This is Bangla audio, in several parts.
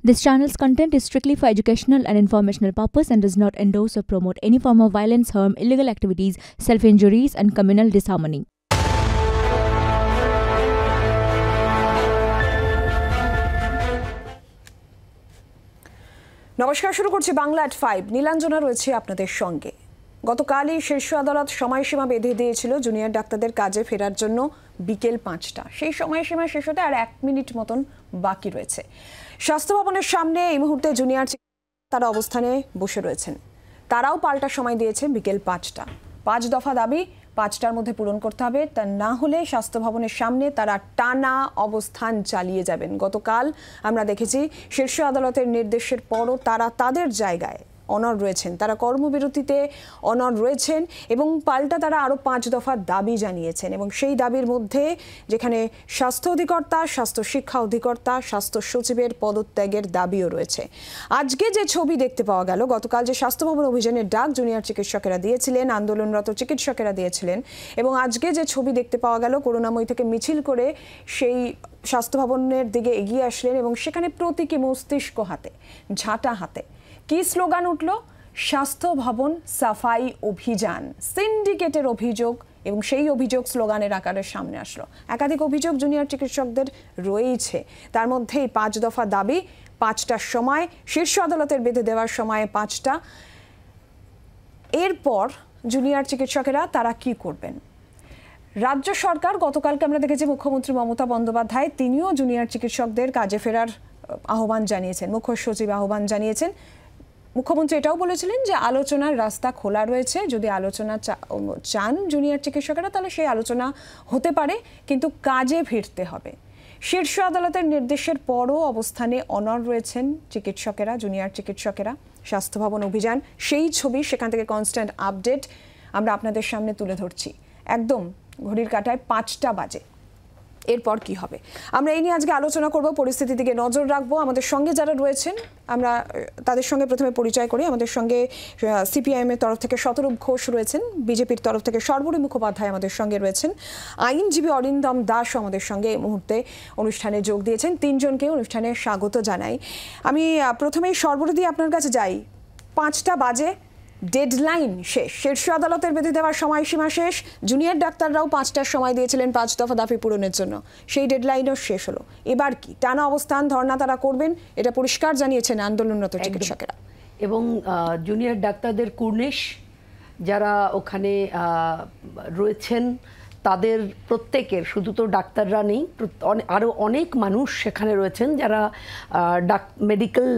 This channel's content is strictly for educational and informational purpose and does not endorse or promote any form of violence, harm, illegal activities, self-injuries, and communal disharmony. নমস্কার, শুরু করছি বাংলা at 5। নীলাঞ্জনা রয়েছে আপনাদের সঙ্গে। গতকালই শীর্ষ আদালত সময়সীমা বেঁধে দিয়েছিল জুনিয়র ডাক্তারদের কাজে ফেরার জন্য বিকেল 5টা। সেই সময়সীমা শেষ হতে আর 1 মিনিট মতন বাকি রয়েছে। স্বাস্থ্য ভবনের সামনে এই মুহূর্তে জুনিয়র তারা অবস্থানে বসে রয়েছেন। তারাও পাল্টা সময় দিয়েছে বিকেল 5টা। 5 দফা দাবি 5টার মধ্যে পূরণ করতে হবে, তা না হলে স্বাস্থ্য ভবনের সামনে তারা টানা অবস্থান চালিয়ে যাবেন। গতকাল আমরা দেখেছি শীর্ষ আদালতের নির্দেশের পরও তারা তাদের জায়গায় অনড় রয়েছেন, তারা কর্মবিরতিতে অনড় রয়েছেন এবং পাল্টা তারা আরও 5 দফা দাবি জানিয়েছেন। এবং সেই দাবির মধ্যে যেখানে স্বাস্থ্য অধিকর্তা, স্বাস্থ্য শিক্ষা অধিকর্তা, স্বাস্থ্য সচিবের পদত্যাগের দাবিও রয়েছে। আজকে যে ছবি দেখতে পাওয়া গেল, গতকাল যে স্বাস্থ্য ভবন অভিযানের ডাক জুনিয়র চিকিৎসকেরা দিয়েছিলেন, আন্দোলনরত চিকিৎসকেরা দিয়েছিলেন, এবং আজকে যে ছবি দেখতে পাওয়া গেল করুণাময়ী থেকে মিছিল করে সেই স্বাস্থ্য ভবনের দিকে এগিয়ে আসলেন এবং সেখানে প্রতীকী মস্তিষ্ক হাতে, ঝাঁটা হাতে কি স্লোগান উঠল? স্বাস্থ্য ভবন সাফাই অভিযান। সিন্ডিকেটের অভিযোগ এবং সেই অভিযোগ স্লোগানের আকারে সামনে আসলো। একাধিক অভিযোগ জুনিয়র চিকিৎসকদের রয়েছে, তার মধ্যে 5 দফা দাবি, 5টার সময় শীর্ষ আদালতের বেঁধে দেওয়ার সময় 5টা। এরপর জুনিয়র চিকিৎসকেরা তারা কি করবেন? রাজ্য সরকার গতকালকে আমরা দেখেছি মুখ্যমন্ত্রী মমতা বন্দ্যোপাধ্যায় তিনিও জুনিয়র চিকিৎসকদের কাজে ফেরার আহ্বান জানিয়েছেন, মুখ্য সচিব আহ্বান জানিয়েছেন। মুখ্যমন্ত্রী এটাও বলেছিলেন যে আলোচনার রাস্তা খোলা রয়েছে, যদি আলোচনা চান জুনিয়র চিকিৎসকেরা তাহলে সেই আলোচনা হতে পারে, কিন্তু কাজে ফিরতে হবে। শীর্ষ আদালতের নির্দেশের পরও অবস্থানে অনড় রয়েছেন চিকিৎসকেরা, জুনিয়র চিকিৎসকেরা। স্বাস্থ্য ভবন অভিযান, সেই ছবি, সেখান থেকে কনস্ট্যান্ট আপডেট আমরা আপনাদের সামনে তুলে ধরছি। একদম ঘড়ির কাঁটায় 5টা বাজে। এরপর কি হবে আমরা এই নিয়ে আজকে আলোচনা করব, পরিস্থিতির দিকে নজর রাখবো। আমাদের সঙ্গে যারা রয়েছেন আমরা তাদের সঙ্গে প্রথমে পরিচয় করি। আমাদের সঙ্গে সিপিআইএম এর তরফ থেকে শতরূপ ঘোষ রয়েছেন, বিজেপির তরফ থেকে সর্বরী মুখোপাধ্যায় আমাদের সঙ্গে রয়েছেন, আইনজীবী অরিন্দম দাস আমাদের সঙ্গে এই মুহূর্তে অনুষ্ঠানে যোগ দিয়েছেন। 3জনকে অনুষ্ঠানে স্বাগত জানাই। আমি প্রথমেই সর্বরী দিয়ে আপনার কাছে যাই। 5টা বাজে, ডেডলাইন শেষ, শীর্ষ আদালতের বেঁধে দেওয়ার সময়সীমা শেষ। জুনিয়র ডাক্তাররাও 5টার সময় দিয়েছিলেন 5 দফা দাবি পূরণের জন্য, সেই ডেডলাইনও শেষ হলো। এবার কি টানা অবস্থান, ধর্ণা তারা করবেন, এটা পরিষ্কার জানিয়েছেন আন্দোলনরত চিকিৎসকেরা। এবং জুনিয়র ডাক্তারদের কুর্নিশ যারা ওখানে রয়েছেন তাদের প্রত্যেকের, শুধু তো ডাক্তাররা নেই, আরও অনেক মানুষ সেখানে রয়েছেন যারা মেডিকেল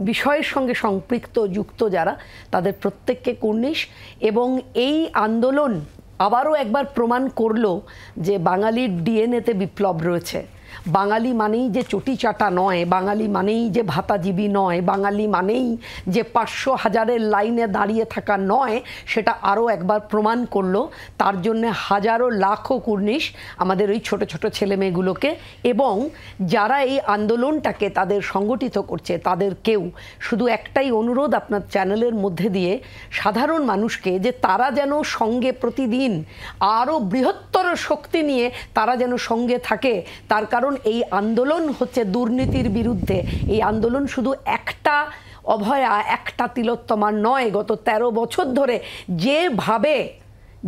বিষয়ের সঙ্গে সম্পৃক্ত যুক্ত, যারা তাদের প্রত্যেককে কুর্নিশ। এবং এই আন্দোলন আবারও একবার প্রমাণ করলো যে বাঙালির ডিএনএতে বিপ্লব রয়েছে। বাঙালি মানেই যে চটি চাটা নয়, বাঙালি মানেই যে ভাতাজীবী নয়, বাঙালি মানেই যে 500 হাজারের লাইনে দাঁড়িয়ে থাকা নয়, সেটা আরও একবার প্রমাণ করলো। তার জন্যে হাজারো লাখো কুর্নিশ আমাদের ওই ছোট ছোট ছেলেমেয়েগুলোকে। এবং যারা এই আন্দোলনটাকে তাদের সংগঠিত করছে তাদেরকেও শুধু একটাই অনুরোধ আপনার চ্যানেলের মধ্যে দিয়ে সাধারণ মানুষকে, যে তারা যেন সঙ্গে প্রতিদিন আরও বৃহত্তর শক্তি নিয়ে তারা যেন সঙ্গে থাকে। তার কারণ এই আন্দোলন হচ্ছে দুর্নীতির বিরুদ্ধে। এই আন্দোলন শুধু একটা অভয়া, একটা তিলোত্তমার নয়। গত 13 বছর ধরে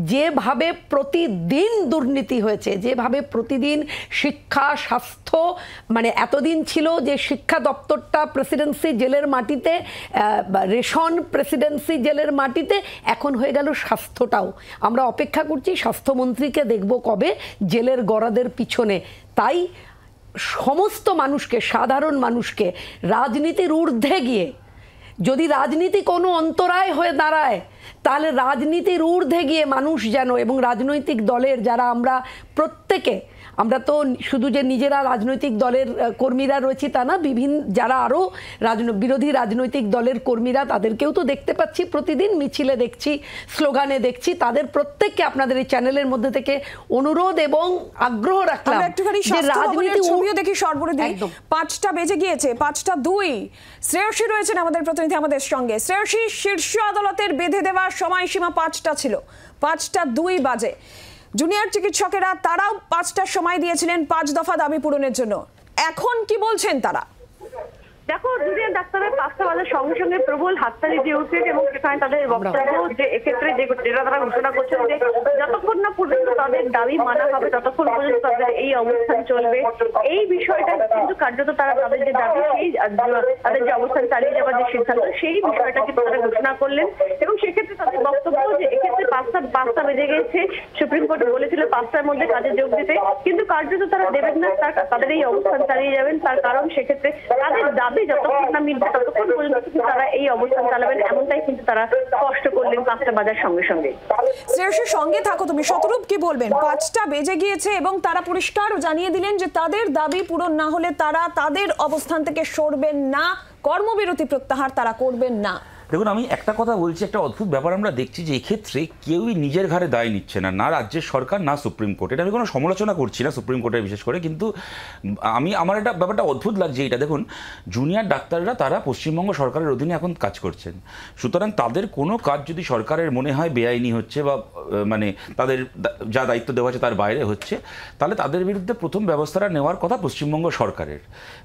যেভাবে প্রতিদিন দুর্নীতি হয়েছে, যেভাবে প্রতিদিন শিক্ষা, স্বাস্থ্য, মানে এতদিন ছিল যে শিক্ষা দপ্তরটা প্রেসিডেন্সি জেলের মাটিতে, রেশন প্রেসিডেন্সি জেলের মাটিতে, এখন হয়ে গেল স্বাস্থ্যটাও। আমরা অপেক্ষা করছি স্বাস্থ্যমন্ত্রীকে দেখব কবে জেলের গরাদের পিছনে। তাই সমস্ত মানুষকে, সাধারণ মানুষকে রাজনীতির ঊর্ধ্বে গিয়ে, যদি রাজনীতি কোনো অন্তরায় হয়ে দাঁড়ায় তাহলে রাজনীতির ঊর্ধ্বে গিয়ে মানুষ যেন, এবং রাজনৈতিক দলের যারা আমরা প্রত্যেকে, আমরা তো শুধু যে নিজেরা রাজনৈতিক দলের কর্মীরা রয়েছি তা না, বিভিন্ন যারা আরও বিরোধী রাজনৈতিক দলের কর্মীরা, তাদেরকেও তো দেখতে পাচ্ছি প্রতিদিন মিছিলে দেখছি, স্লোগানে দেখছি। তাদের প্রত্যেককে আপনাদের এই চ্যানেলের মধ্যে থেকে অনুরোধ এবং আগ্রহ রাখলাম যে রাজনীতি ছবিও দেখি সর্বরী। 5টা বেজে গিয়েছে, 5:02। শ্রেয়সী রয়েছেন আমাদের প্রতিনিধি আমাদের সঙ্গে। শ্রেয়সী, শীর্ষ আদালতের বেঁধে দেওয়ার সময়সীমা 5টা ছিল, 5:02 বাজে। জুনিয়র চিকিৎসকেরা তারাও 5টার সময় দিয়েছিলেন 5 দফা দাবি পূরণের জন্য। এখন কি বলছেন তারা? ডাক্তারের 5টা বাজার সঙ্গে সঙ্গে প্রবল হাততালি দিয়ে উঠছে এবং সেখানে তাদের বক্তব্য যে এক্ষেত্রে যেটা তারা ঘোষণা করছেন যে যতক্ষণ না পর্যন্ত তাদের দাবি মানা হবে ততক্ষণ পর্যন্ত তাদের এই অবস্থান চলবে। এই বিষয়টা কিন্তু কার্যত তারা তাদের যে দাবি সেই তাদের যে অবস্থান চালিয়ে যাওয়ার যে সিদ্ধান্ত সেই বিষয়টা কিন্তু তারা ঘোষণা করলেন এবং সেক্ষেত্রে তাদের বক্তব্য যে এক্ষেত্রে 5টা বেজে গেছে, সুপ্রিম কোর্ট বলেছিল 5টার মধ্যে কাজে যোগ দিতে, কিন্তু কার্যত তারা দেবেন না, তাদের এই অবস্থান চালিয়ে যাবেন। তার কারণ সেক্ষেত্রে তাদের দাবি যতক্ষণ না মিলবে ততক্ষণ পর্যন্ত কিন্তু তারা এই অবস্থান চালাবেন, এমনটাই কিন্তু তারা স্পষ্ট করলেন 5টা বাজার সঙ্গে সঙ্গে। শ্রেয়সীর সঙ্গে থাকো তুমি, শতরূপ কি বলবেন? 5টা বেজে গিয়েছে এবং তারা পরিষ্কার জানিয়ে দিলেন যে তাদের দাবি পূরণ না হলে তারা তাদের অবস্থান থেকে সরবেন না, কর্মবিরতি প্রত্যাহার তারা করবেন না। দেখুন, আমি একটা কথা বলছি, একটা অদ্ভুত ব্যাপার আমরা দেখছি যে এক্ষেত্রে কেউই নিজের ঘাড়ে দায় নিচ্ছে না, না রাজ্যের সরকার না সুপ্রিম কোর্ট। এটা আমি কোনো সমালোচনা করছি না সুপ্রিম কোর্টের বিশেষ করে, কিন্তু আমার এটা ব্যাপারটা অদ্ভুত লাগছে। এটা দেখুন, জুনিয়র ডাক্তাররা তারা পশ্চিমবঙ্গ সরকারের অধীনে এখন কাজ করছেন, সুতরাং তাদের কোনো কাজ যদি সরকারের মনে হয় বেআইনি হচ্ছে বা মানে তাদের যা দায়িত্ব দেওয়া আছে তার বাইরে হচ্ছে, তাহলে তাদের বিরুদ্ধে প্রথম ব্যবস্থাটা নেওয়ার কথা পশ্চিমবঙ্গ সরকারের।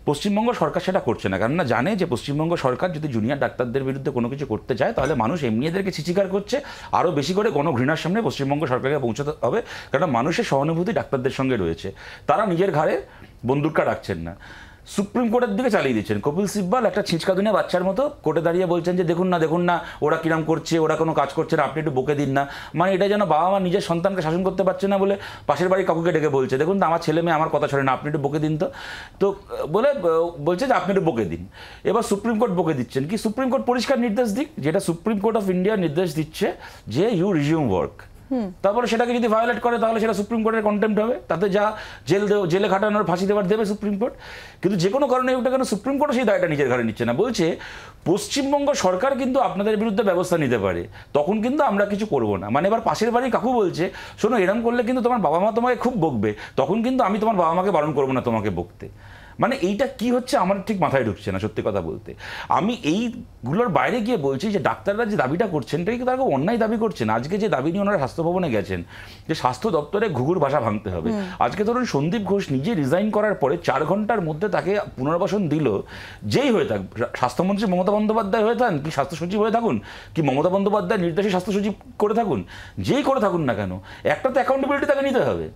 পশ্চিমবঙ্গ সরকার সেটা করছে না, কেননা জানে যে পশ্চিমবঙ্গ সরকার যদি জুনিয়র ডাক্তারদের বিরুদ্ধে কোনো কিছু করতে চায় তাহলে মানুষ এমনি এদেরকে ছিচিকার করছে, আরও বেশি করে গণঘৃণার সামনে পশ্চিমবঙ্গ সরকারকে পৌঁছাতে হবে, কারণ মানুষের সহানুভূতি ডাক্তারদের সঙ্গে রয়েছে। তারা নিজের ঘাড়ে বন্দুকটা রাখছেন না, সুপ্রিম কোর্টের দিকে চালিয়ে দিচ্ছেন। কপিল সিব্বাল একটা ছিঁচকা দুনিয়া বাচ্চার মতো কোর্টে দাঁড়িয়ে বলছেন যে দেখুন না ওরা কিরাম করছে, ওরা কোনো কাজ করছে না, আপনি একটু বকে দিন না। মানে এটা যেন বাবা মা নিজের সন্তানকে শাসন করতে পারছে না বলে পাশের বাড়ির কাকুকে ডেকে বলছে দেখুন আমার ছেলে মেয়ে আমার কথা ছড়ে না, আপনি একটু বকে দিন তো বলে বলছে যে আপনি একটু বকে দিন। এবার সুপ্রিম কোর্ট বকে দিচ্ছেন কি? সুপ্রিম কোর্ট পরিষ্কার নির্দেশ দিক, যেটা সুপ্রিম কোর্ট অফ ইন্ডিয়া নির্দেশ দিচ্ছে যে ইউ রিজিউম ওয়ার্ক। তারপরে সেটাকে যদি ভায়োলেট করে তাহলে সেটা সুপ্রিম কোর্টের কন্টেম্প্ট হবে, তাতে যা জেলে খাটানোর ফাঁসি দেওয়ার দেবে সুপ্রিম কোর্ট। কিন্তু যে কোনো কারণে ওটা কেন সুপ্রিম কোর্ট সেই দায়টা নিজের ঘাড়ে নিচ্ছে না, বলছে পশ্চিমবঙ্গ সরকার কিন্তু আপনাদের বিরুদ্ধে ব্যবস্থা নিতে পারে, তখন কিন্তু আমরা কিছু করব না। মানে এবার পাশের বাড়ির কাকু বলছে শোনো এরম করলে কিন্তু তোমার বাবা মা তোমাকে খুব বকবে, তখন কিন্তু আমি তোমার বাবা মাকে বারণ করবো না তোমাকে বকতে। মানে এইটা কি হচ্ছে আমার ঠিক মাথায় ঢুকছে না সত্যি কথা বলতে। আমি এইগুলোর বাইরে গিয়ে বলছি যে ডাক্তাররা যে দাবিটা করছেন এটাই তারা খুব অন্যায় দাবি করছেন। আজকে যে দাবি নিয়ে ওনারা স্বাস্থ্য ভবনে গেছেন যে স্বাস্থ্য দপ্তরে ঘুঘুর ভাষা ভাঙতে হবে, আজকে ধরুন সন্দীপ ঘোষ নিজে রিজাইন করার পরে 4 ঘন্টার মধ্যে তাকে পুনর্বাসন দিল, যেই হয়ে থাক, স্বাস্থ্যমন্ত্রী মমতা বন্দ্যোপাধ্যায় হয়ে থাকুন কি স্বাস্থ্য সচিব হয়ে থাকুন কি মমতা বন্দ্যোপাধ্যায় নির্দেশে স্বাস্থ্য সচিব করে থাকুন, যেই করে থাকুন না কেন একটা তো অ্যাকাউন্টেবিলিটি তাকে নিতে হবে।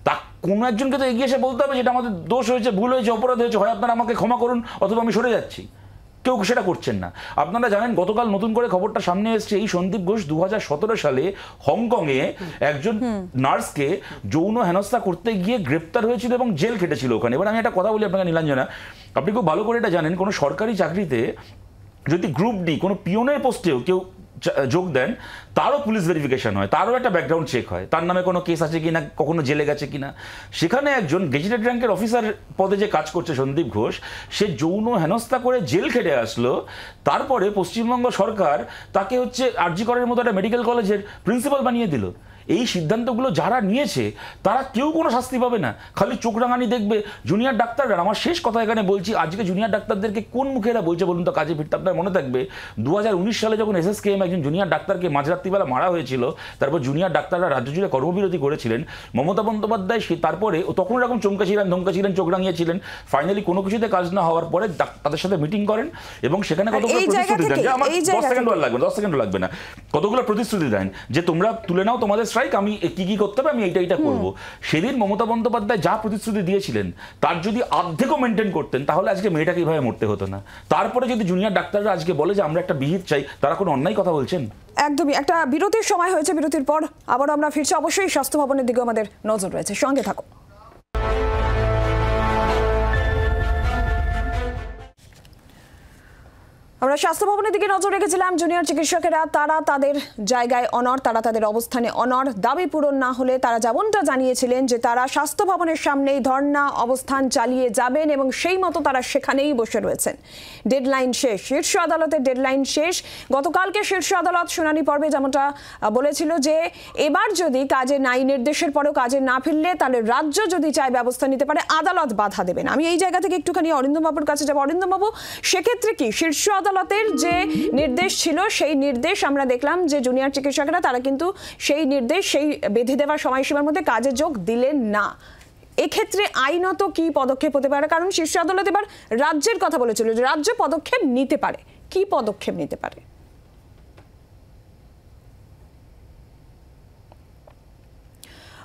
তা কোনো একজনকে তো এগিয়ে এসে বলতে হবে যেটা আমাদের দোষ হয়েছে, ভুল হয়েছে, অপরাধ হয়েছে, হয় আপনারা আমাকে ক্ষমা করুন অথবা আমি সরে যাচ্ছি। কেউ সেটা করছেন না। আপনারা জানেন গতকাল নতুন করে খবরটা সামনে এসছে, এই সন্দীপ ঘোষ 2017 সালে হংকংয়ে একজন নার্সকে যৌন হেনস্থা করতে গিয়ে গ্রেপ্তার হয়েছিল এবং জেল খেটেছিল ওখানে। এবার আমি একটা কথা বলি আপনাকে নীলাঞ্জনা, আপনি খুব ভালো করে এটা জানেন, কোনো সরকারি চাকরিতে যদি গ্রুপ ডি কোনো পিওনের পোস্টেও কেউ যোগ দেন তারও পুলিশ ভেরিফিকেশন হয়, তারও একটা ব্যাকগ্রাউন্ড চেক হয়, তার নামে কোনো কেস আছে কিনা, কখনো জেলে গেছে কিনা। সেখানে একজন গেজেটেড র্যাঙ্কের অফিসার পদে যে কাজ করছে সন্দীপ ঘোষ, সে যৌন হেনস্থা করে জেল খেটে আসলো, তারপরে পশ্চিমবঙ্গ সরকার তাকে হচ্ছে আরজি করের মতো একটা মেডিকেল কলেজের প্রিন্সিপাল বানিয়ে দিল। এই সিদ্ধান্তগুলো যারা নিয়েছে তারা কেউ কোনো শাস্তি পাবে না, খালি চোখ রাঙানি দেখবে জুনিয়র ডাক্তাররা। আমার শেষ কথা এখানে বলছি, আজকে জুনিয়র ডাক্তারদেরকে কোন মুখে এরা বলছে বলুন তো কাজে ফিরতে? আপনার মনে থাকবে 2019 সালে যখন SSKM একজন জুনিয়র ডাক্তারকে মাঝরাত্রিবেলা মারা হয়েছিল, তারপর জুনিয়র ডাক্তাররা রাজ্য জুড়ে কর্মবিরতি করেছিলেন, মমতা বন্দ্যোপাধ্যায় তারপরে তখন এরকম চমকেছিলেন, ধমকেছিলেন, চোখ রাঙিয়েছিলেন। ফাইনালি কোনো কিছুতে কাজ না হওয়ার পরে তাদের সাথে মিটিং করেন এবং সেখানে কতগুলো প্রতিশ্রুতি দেন, আমার 10 সেকেন্ড লাগবে না, কতগুলো প্রতিশ্রুতি দেন যে তোমরা তুলে নাও তোমাদের স্ট্রাইক, আমি কি করতে হবে আমি এইটা করবো। সেদিন মমতা বন্দ্যোপাধ্যায় যা প্রতিশ্রুতি দিয়েছিলেন তার যদি অর্ধেকও মেনটেন করতেন তাহলে আজকে মেয়েটাকে এইভাবে মরতে হতো না। তারপরে যদি জুনিয়র ডাক্তাররা আজকে বলে যে আমরা একটা বিহিত চাই, তারা কোনো অন্যায় কথা বলছেন? একদমই। একটা বিরতির সময় হয়েছে, বিরতির পর আবার আমরা ফিরছি। অবশ্যই স্বাস্থ্য ভবনের দিকে আমাদের নজর রয়েছে, সঙ্গে থাকো। আমরা স্বাস্থ্য ভবনের দিকে নজর রেখেছিলাম। জুনিয়র চিকিৎসকেরা তারা তাদের জায়গায় অনড়, তারা তাদের অবস্থানে অনড়। দাবি পূরণ না হলে তারা যেমনটা জানিয়েছিলেন যে তারা স্বাস্থ্য ভবনের সামনেই ধর্ণা অবস্থান চালিয়ে যাবেন এবং সেই মতো তারা সেখানেই বসে রয়েছেন। ডেডলাইন শেষ, শীর্ষ আদালতের ডেডলাইন শেষ। গতকালকে শীর্ষ আদালত শুনানি পর্বে যেমনটা বলেছিল যে এবার যদি কাজে নাই, নির্দেশের পরেও কাজে না ফিরলে তাহলে রাজ্য যদি চায় ব্যবস্থা নিতে পারে, আদালত বাধা দেবেন। আমি এই জায়গা থেকে একটুখানি অরিন্দম বাবুর কাছে যাবো। অরিন্দম বাবু, সেক্ষেত্রে কি শীর্ষ আদালতের যে নির্দেশ ছিল সেই নির্দেশ আমরা দেখলাম যে জুনিয়র চিকিৎসকরা তারা কিন্তু সেই নির্দেশ, সেই বেঁধে দেওয়ার সময়সীমার মধ্যে কাজে যোগ দিলেন না। এক্ষেত্রে আইনত কি পদক্ষেপ হতে পারে? কারণ শীর্ষ আদালত এবার রাজ্যের কথা বলেছিল যে রাজ্য পদক্ষেপ নিতে পারে, কি পদক্ষেপ নিতে পারে?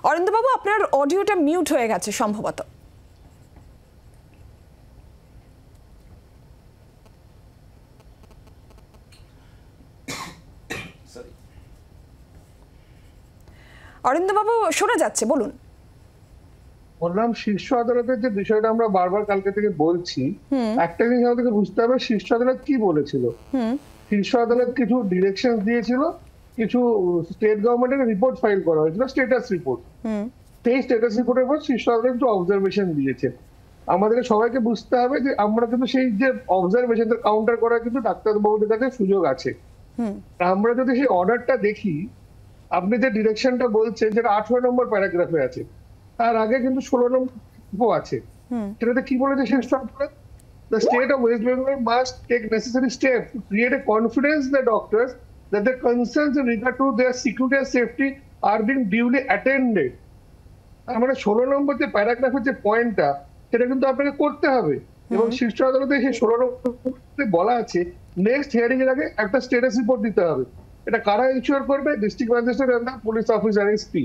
অরিন্দমবাবু, আপনার অডিওটা মিউট হয়ে গেছে সম্ভবত। অরিন্দমবাবু শোনা যাচ্ছে, বলুন। বললাম শীর্ষ আদালতের যে বিষয়টা আমরা বারবার কালকে থেকে বলছি, একটা জিনিস আমাদেরকে বুঝতে হবে শীর্ষ আদালত কি বলেছিল। শীর্ষ আদালত কিছু ডিরেকশন দিয়েছিল, কিছু স্টেট গভর্নমেন্টের রিপোর্ট ফাইল করা হয়েছিল, স্ট্যাটাস রিপোর্ট। সেই স্ট্যাটাস রিপোর্টের পর শীর্ষ আদালত কিছু অবজারভেশন দিয়েছে। আমাদেরকে সবাইকে বুঝতে হবে যে আমরা কিন্তু সেই যে অবজারভেশন কাউন্টার করার কিন্তু ডাক্তারবাবুদের কাছে সুযোগ আছে। আমরা যদি সেই অর্ডারটা দেখি, আপনি যে ডিরেকশনটা বলছেন যেটা 18 নম্বর প্যারাগ্রাফে আছে, তার আগে কিন্তু 16 নম্বর আছে। সেটাতে কি বলেছে শীর্ষ আদালত? The state of West Bengal must take necessary steps to create a confidence in the doctors that their concerns in regard to their security and safety are being duly attended. মানে 16 নম্বর যে প্যারাগ্রাফের যে পয়েন্টটা, সেটা কিন্তু আপনাকে করতে হবে। এবং শীর্ষ আদালতে সেই 16 নম্বরে বলা আছে নেক্সট হিয়ারিং এর আগে একটা স্ট্যাটাস রিপোর্ট দিতে হবে। এটা কারা ইনশিওর করবে? District magistrate and police officer, SP.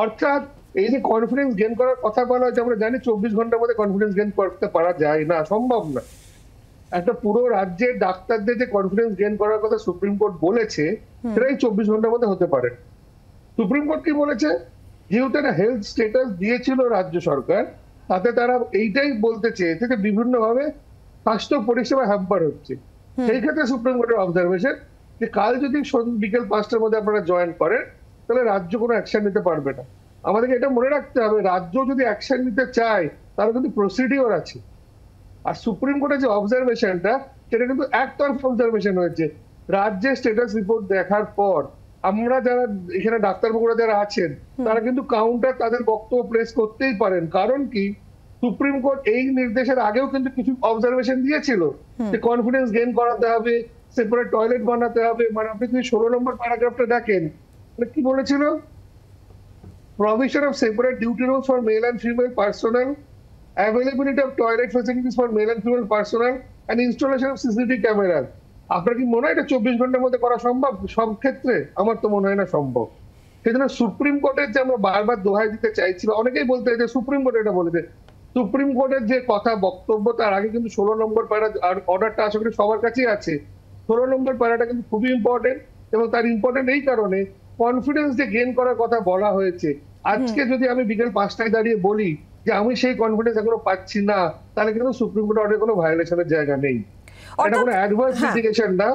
অর্থাৎ এই যে কনফিডেন্স গেইন করার কথা বলা হয়েছে, আমরা জানি 24 ঘন্টার মধ্যে কনফিডেন্স গেইন করতে পারা যায় না, সম্ভব না। একটা পুরো রাজ্যের ডাক্তারদের যে কনফিডেন্স গেইন করার কথা সুপ্রিম কোর্ট বলেছে, সেটাই 24 ঘন্টার মধ্যে হতে পারে। সুপ্রিম কোর্ট কি বলেছে? যেহেতু একটা হেলথ স্ট্যাটাস দিয়েছিল রাজ্য সরকার, তাতে তারা এইটাই বলতে চেয়েছে যে বিভিন্নভাবে স্বাস্থ্য পরিষেবা হ্যাম্পার হচ্ছে। সেই ক্ষেত্রে সুপ্রিম কোর্টের অবজারভেশন যে কাল যদি বিকেল 5টার মধ্যে আপনারা জয়েন করেন, তাহলে রাজ্য কোনো অ্যাকশন নিতে পারবে না। আমাদেরকে এটা মনে রাখতে হবে, রাজ্য যদি অ্যাকশন নিতে চায় তার কিন্তু প্রসিডিওর আছে। আর সুপ্রিম কোর্টের যে অবজারভেশনটা, সেটা কিন্তু একতরফা অবজারভেশন হয়েছে। রাজ্যের স্ট্যাটাস রিপোর্ট দেখার পর আমরা যারা এখানে ডাক্তারবাবুরা যারা আছেন, তারা কিন্তু কাউন্টার তাদের বক্তব্য প্রেস করতেই পারেন। কারণ কি, সুপ্রিম কোর্ট এই নির্দেশের আগেও কিন্তু কিছু অবজারভেশন দিয়েছিল যে কনফিডেন্স গেইন করাতে হবে, সেপারেট টয়লেট বানাতে হবে। মানে আপনি যদি 16 নম্বর প্যারাগ্রাফটা দেখেন, কি বলেছিল? Provision of separate duty rooms for male and female personnel, availability of toilet facilities for male and female personnel, and installation of CCTV camera. আপনার কি মনে হয় এটা 24 ঘন্টার মধ্যে করা সম্ভব সব ক্ষেত্রে? আমার তো মনে হয় না সম্ভব। সেজন্য সুপ্রিম কোর্টের যে আমরা বারবার দোহাই দিতে চাইছি, বা অনেকেই বলতে যে সুপ্রিম কোর্ট এটা বলেছে, সুপ্রিম কোর্টের যে কথা বক্তব্য তার আগে কিন্তু 16 নম্বর প্যারা অর্ডারটা আশা করি সবার কাছেই আছে। 16 নম্বর প্যারাটা কিন্তু খুবই ইম্পর্টেন্ট, এবং তার ইম্পর্টেন্ট এই কারণে কনফিডেন্স যে গেইন করার কথা বলা হয়েছে। আজকে যদি আমি বিকেল 5টায় দাঁড়িয়ে বলি যে আমি সেই কনফিডেন্স এখনো পাচ্ছি না, তাহলে কিন্তু সুপ্রিম কোর্টে অর্ডার কোনো ভায়োলেশনের জায়গা নেই। এটা কোনো অ্যাডভার্স লিটিগেশন না,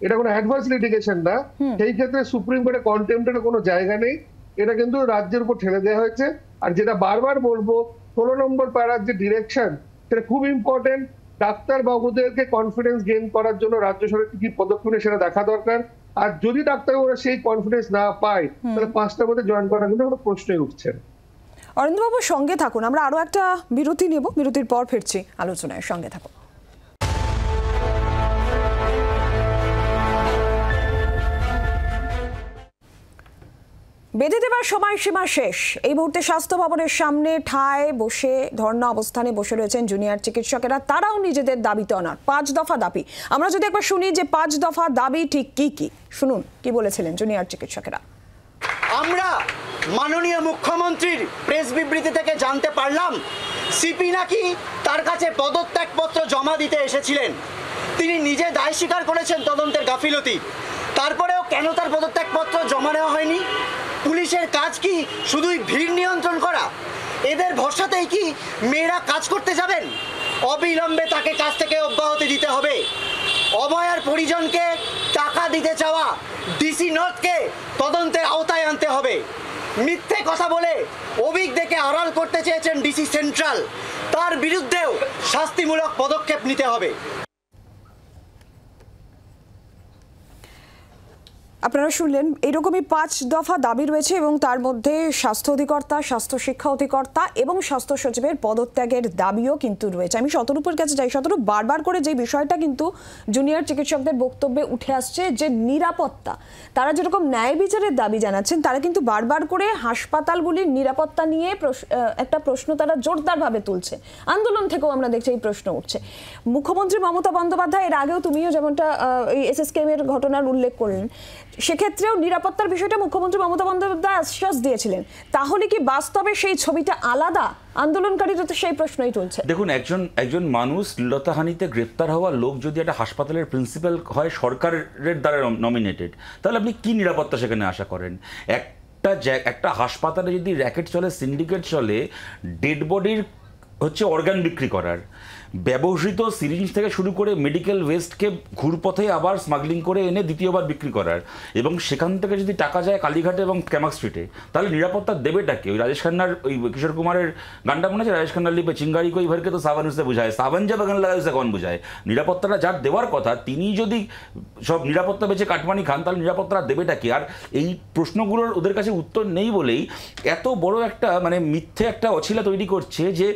এটা কোনো অ্যাডভার্স লিটিগেশন না। সেই ক্ষেত্রে সুপ্রিম কোর্টে কন্টেম্পটের কোনো জায়গা নেই। এটা কিন্তু রাজ্যের উপর ঠেলে দেওয়া হয়েছে। আর যেটা বারবার বলবো, 16 নম্বর প্যারার যে ডিরেকশন, সেটা খুব ইম্পর্টেন্ট। ডাক্তার বাবুদেরকে কনফিডেন্স গেইন করার জন্য রাজ্য সরকার কি পদক্ষেপ নেয় সেটা দেখা দরকার। আর যদি ডাক্তারবাবুরা সেই কনফিডেন্স না পায়, তাহলে 5টার মধ্যে জয়েন করার কিন্তু কোনো প্রশ্নই উঠছে না। অরিন্দমবাবু সঙ্গে থাকুন, আমরা আরো একটা বিরতি নেব, বিরতির পর ফিরছি আলোচনায়, সঙ্গে থাকুন। বেঁধে দেওয়ার সময়সীমা শেষ। এই মুহূর্তে স্বাস্থ্য ভবনের সামনে ঠায় বসে ধর্ণা অবস্থানে বসে রয়েছেন জুনিয়র চিকিৎসকেরা। তারাও নিজেদের দাবিতে অনড়। 5 দফা দাবি। আমরা যদি একবার শুনি যে 5 দফা দাবি ঠিক কি কি, শুনুন কি বলেছিলেন জুনিয়র চিকিৎসকেরা। আমরা মাননীয় মুখ্যমন্ত্রীর প্রেস বিবৃতি থেকে জানতে পারলাম, সিপি নাকি তার কাছে পদত্যাগপত্র জমা দিতে এসেছিলেন। তিনি নিজে দায় স্বীকার করেছেন তদন্তের গাফিলতি। তারপরেও কেন তার পদত্যাগপত্র জমা নেওয়া হয়নি? পুলিশের কাজ কি শুধুই ভিড় নিয়ন্ত্রণ করা? এদের ভরসাতেই কি মেয়েরা কাজ করতে যাবেন? অবিলম্বে তাকে কাজ থেকে অব্যাহতি দিতে হবে। অভয়ার পরিজনকে টাকা দিতে চাওয়া ডিসি নর্থকে তদন্তের আওতায় আনতে হবে। মিথ্যে কথা বলে অভিজ্ঞকে আড়াল করতে চেয়েছেন ডিসি সেন্ট্রাল, তার বিরুদ্ধেও শাস্তিমূলক পদক্ষেপ নিতে হবে। আপনারা শুনলেন এরকমই 5 দফা দাবি রয়েছে এবং তার মধ্যে স্বাস্থ্য অধিকর্তা, স্বাস্থ্য শিক্ষা অধিকর্তা এবং স্বাস্থ্য সচিবের পদত্যাগের দাবিও কিন্তু রয়েছে। আমি শতরূপের কাছে যাই। শতরূপ, বারবার করে যে বিষয়টা কিন্তু জুনিয়র চিকিৎসকদের বক্তব্যে উঠে আসছে যে নিরাপত্তা, তারা যেরকম ন্যায় বিচারের দাবি জানাচ্ছেন, তারা কিন্তু বারবার করে হাসপাতালগুলির নিরাপত্তা নিয়ে একটা প্রশ্ন তারা জোরদারভাবে তুলছে। আন্দোলন থেকেও আমরা দেখছি এই প্রশ্ন উঠছে। মুখ্যমন্ত্রী মমতা বন্দ্যোপাধ্যায় এর আগেও তুমিও যেমনটা এসএসকেএম এর ঘটনার উল্লেখ করলেন, সেক্ষেত্রেও নিরাপত্তার বিষয়টা মুখ্যমন্ত্রী মমতা বন্দ্যোপাধ্যায় আশ্বাস দিয়েছিলেন। তাহলে কি বাস্তবে সেই ছবিটা আলাদা? আন্দোলনকারীরা তো সেই প্রশ্নই তুলছে। দেখুন, একজন মানুষ শ্লীলতাহানিতে গ্রেপ্তার হওয়া লোক যদি একটা হাসপাতালের প্রিন্সিপাল হয় সরকারের দ্বারা নমিনেটেড, তাহলে আপনি কি নিরাপত্তা সেখানে আশা করেন? একটা হাসপাতালে যদি র্যাকেট চলে, সিন্ডিকেট চলে, ডেড বডির হচ্ছে অর্গান বিক্রি করার, ব্যবহৃত সিরিঞ্জ থেকে শুরু করে মেডিকেল ওয়েস্টকে ঘুরপথে আবার স্মাগলিং করে এনে দ্বিতীয়বার বিক্রি করার, এবং সেখান থেকে যদি টাকা যায় কালীঘাটে এবং ক্যামাক স্ট্রিটে, তাহলে নিরাপত্তা দেবেটা কি? ওই রাজেশ খান্নার, ওই কিশোর কুমারের গানটা মনে আছে, রাজেশ খান্নার লিপে চিঙ্গারি কই ভরকে তো সাবান উসে বুঝায়, সাবান যা বাগান লাগায় উসে কন বুঝায়। নিরাপত্তাটা যার দেওয়ার কথা তিনি যদি সব নিরাপত্তা বেঁচে কাটমানি খান, তাহলে নিরাপত্তাটা দেবেটা কি? আর এই প্রশ্নগুলোর ওদের কাছে উত্তর নেই বলেই এত বড় একটা মানে মিথ্যে একটা অছিলা তৈরি করছে যে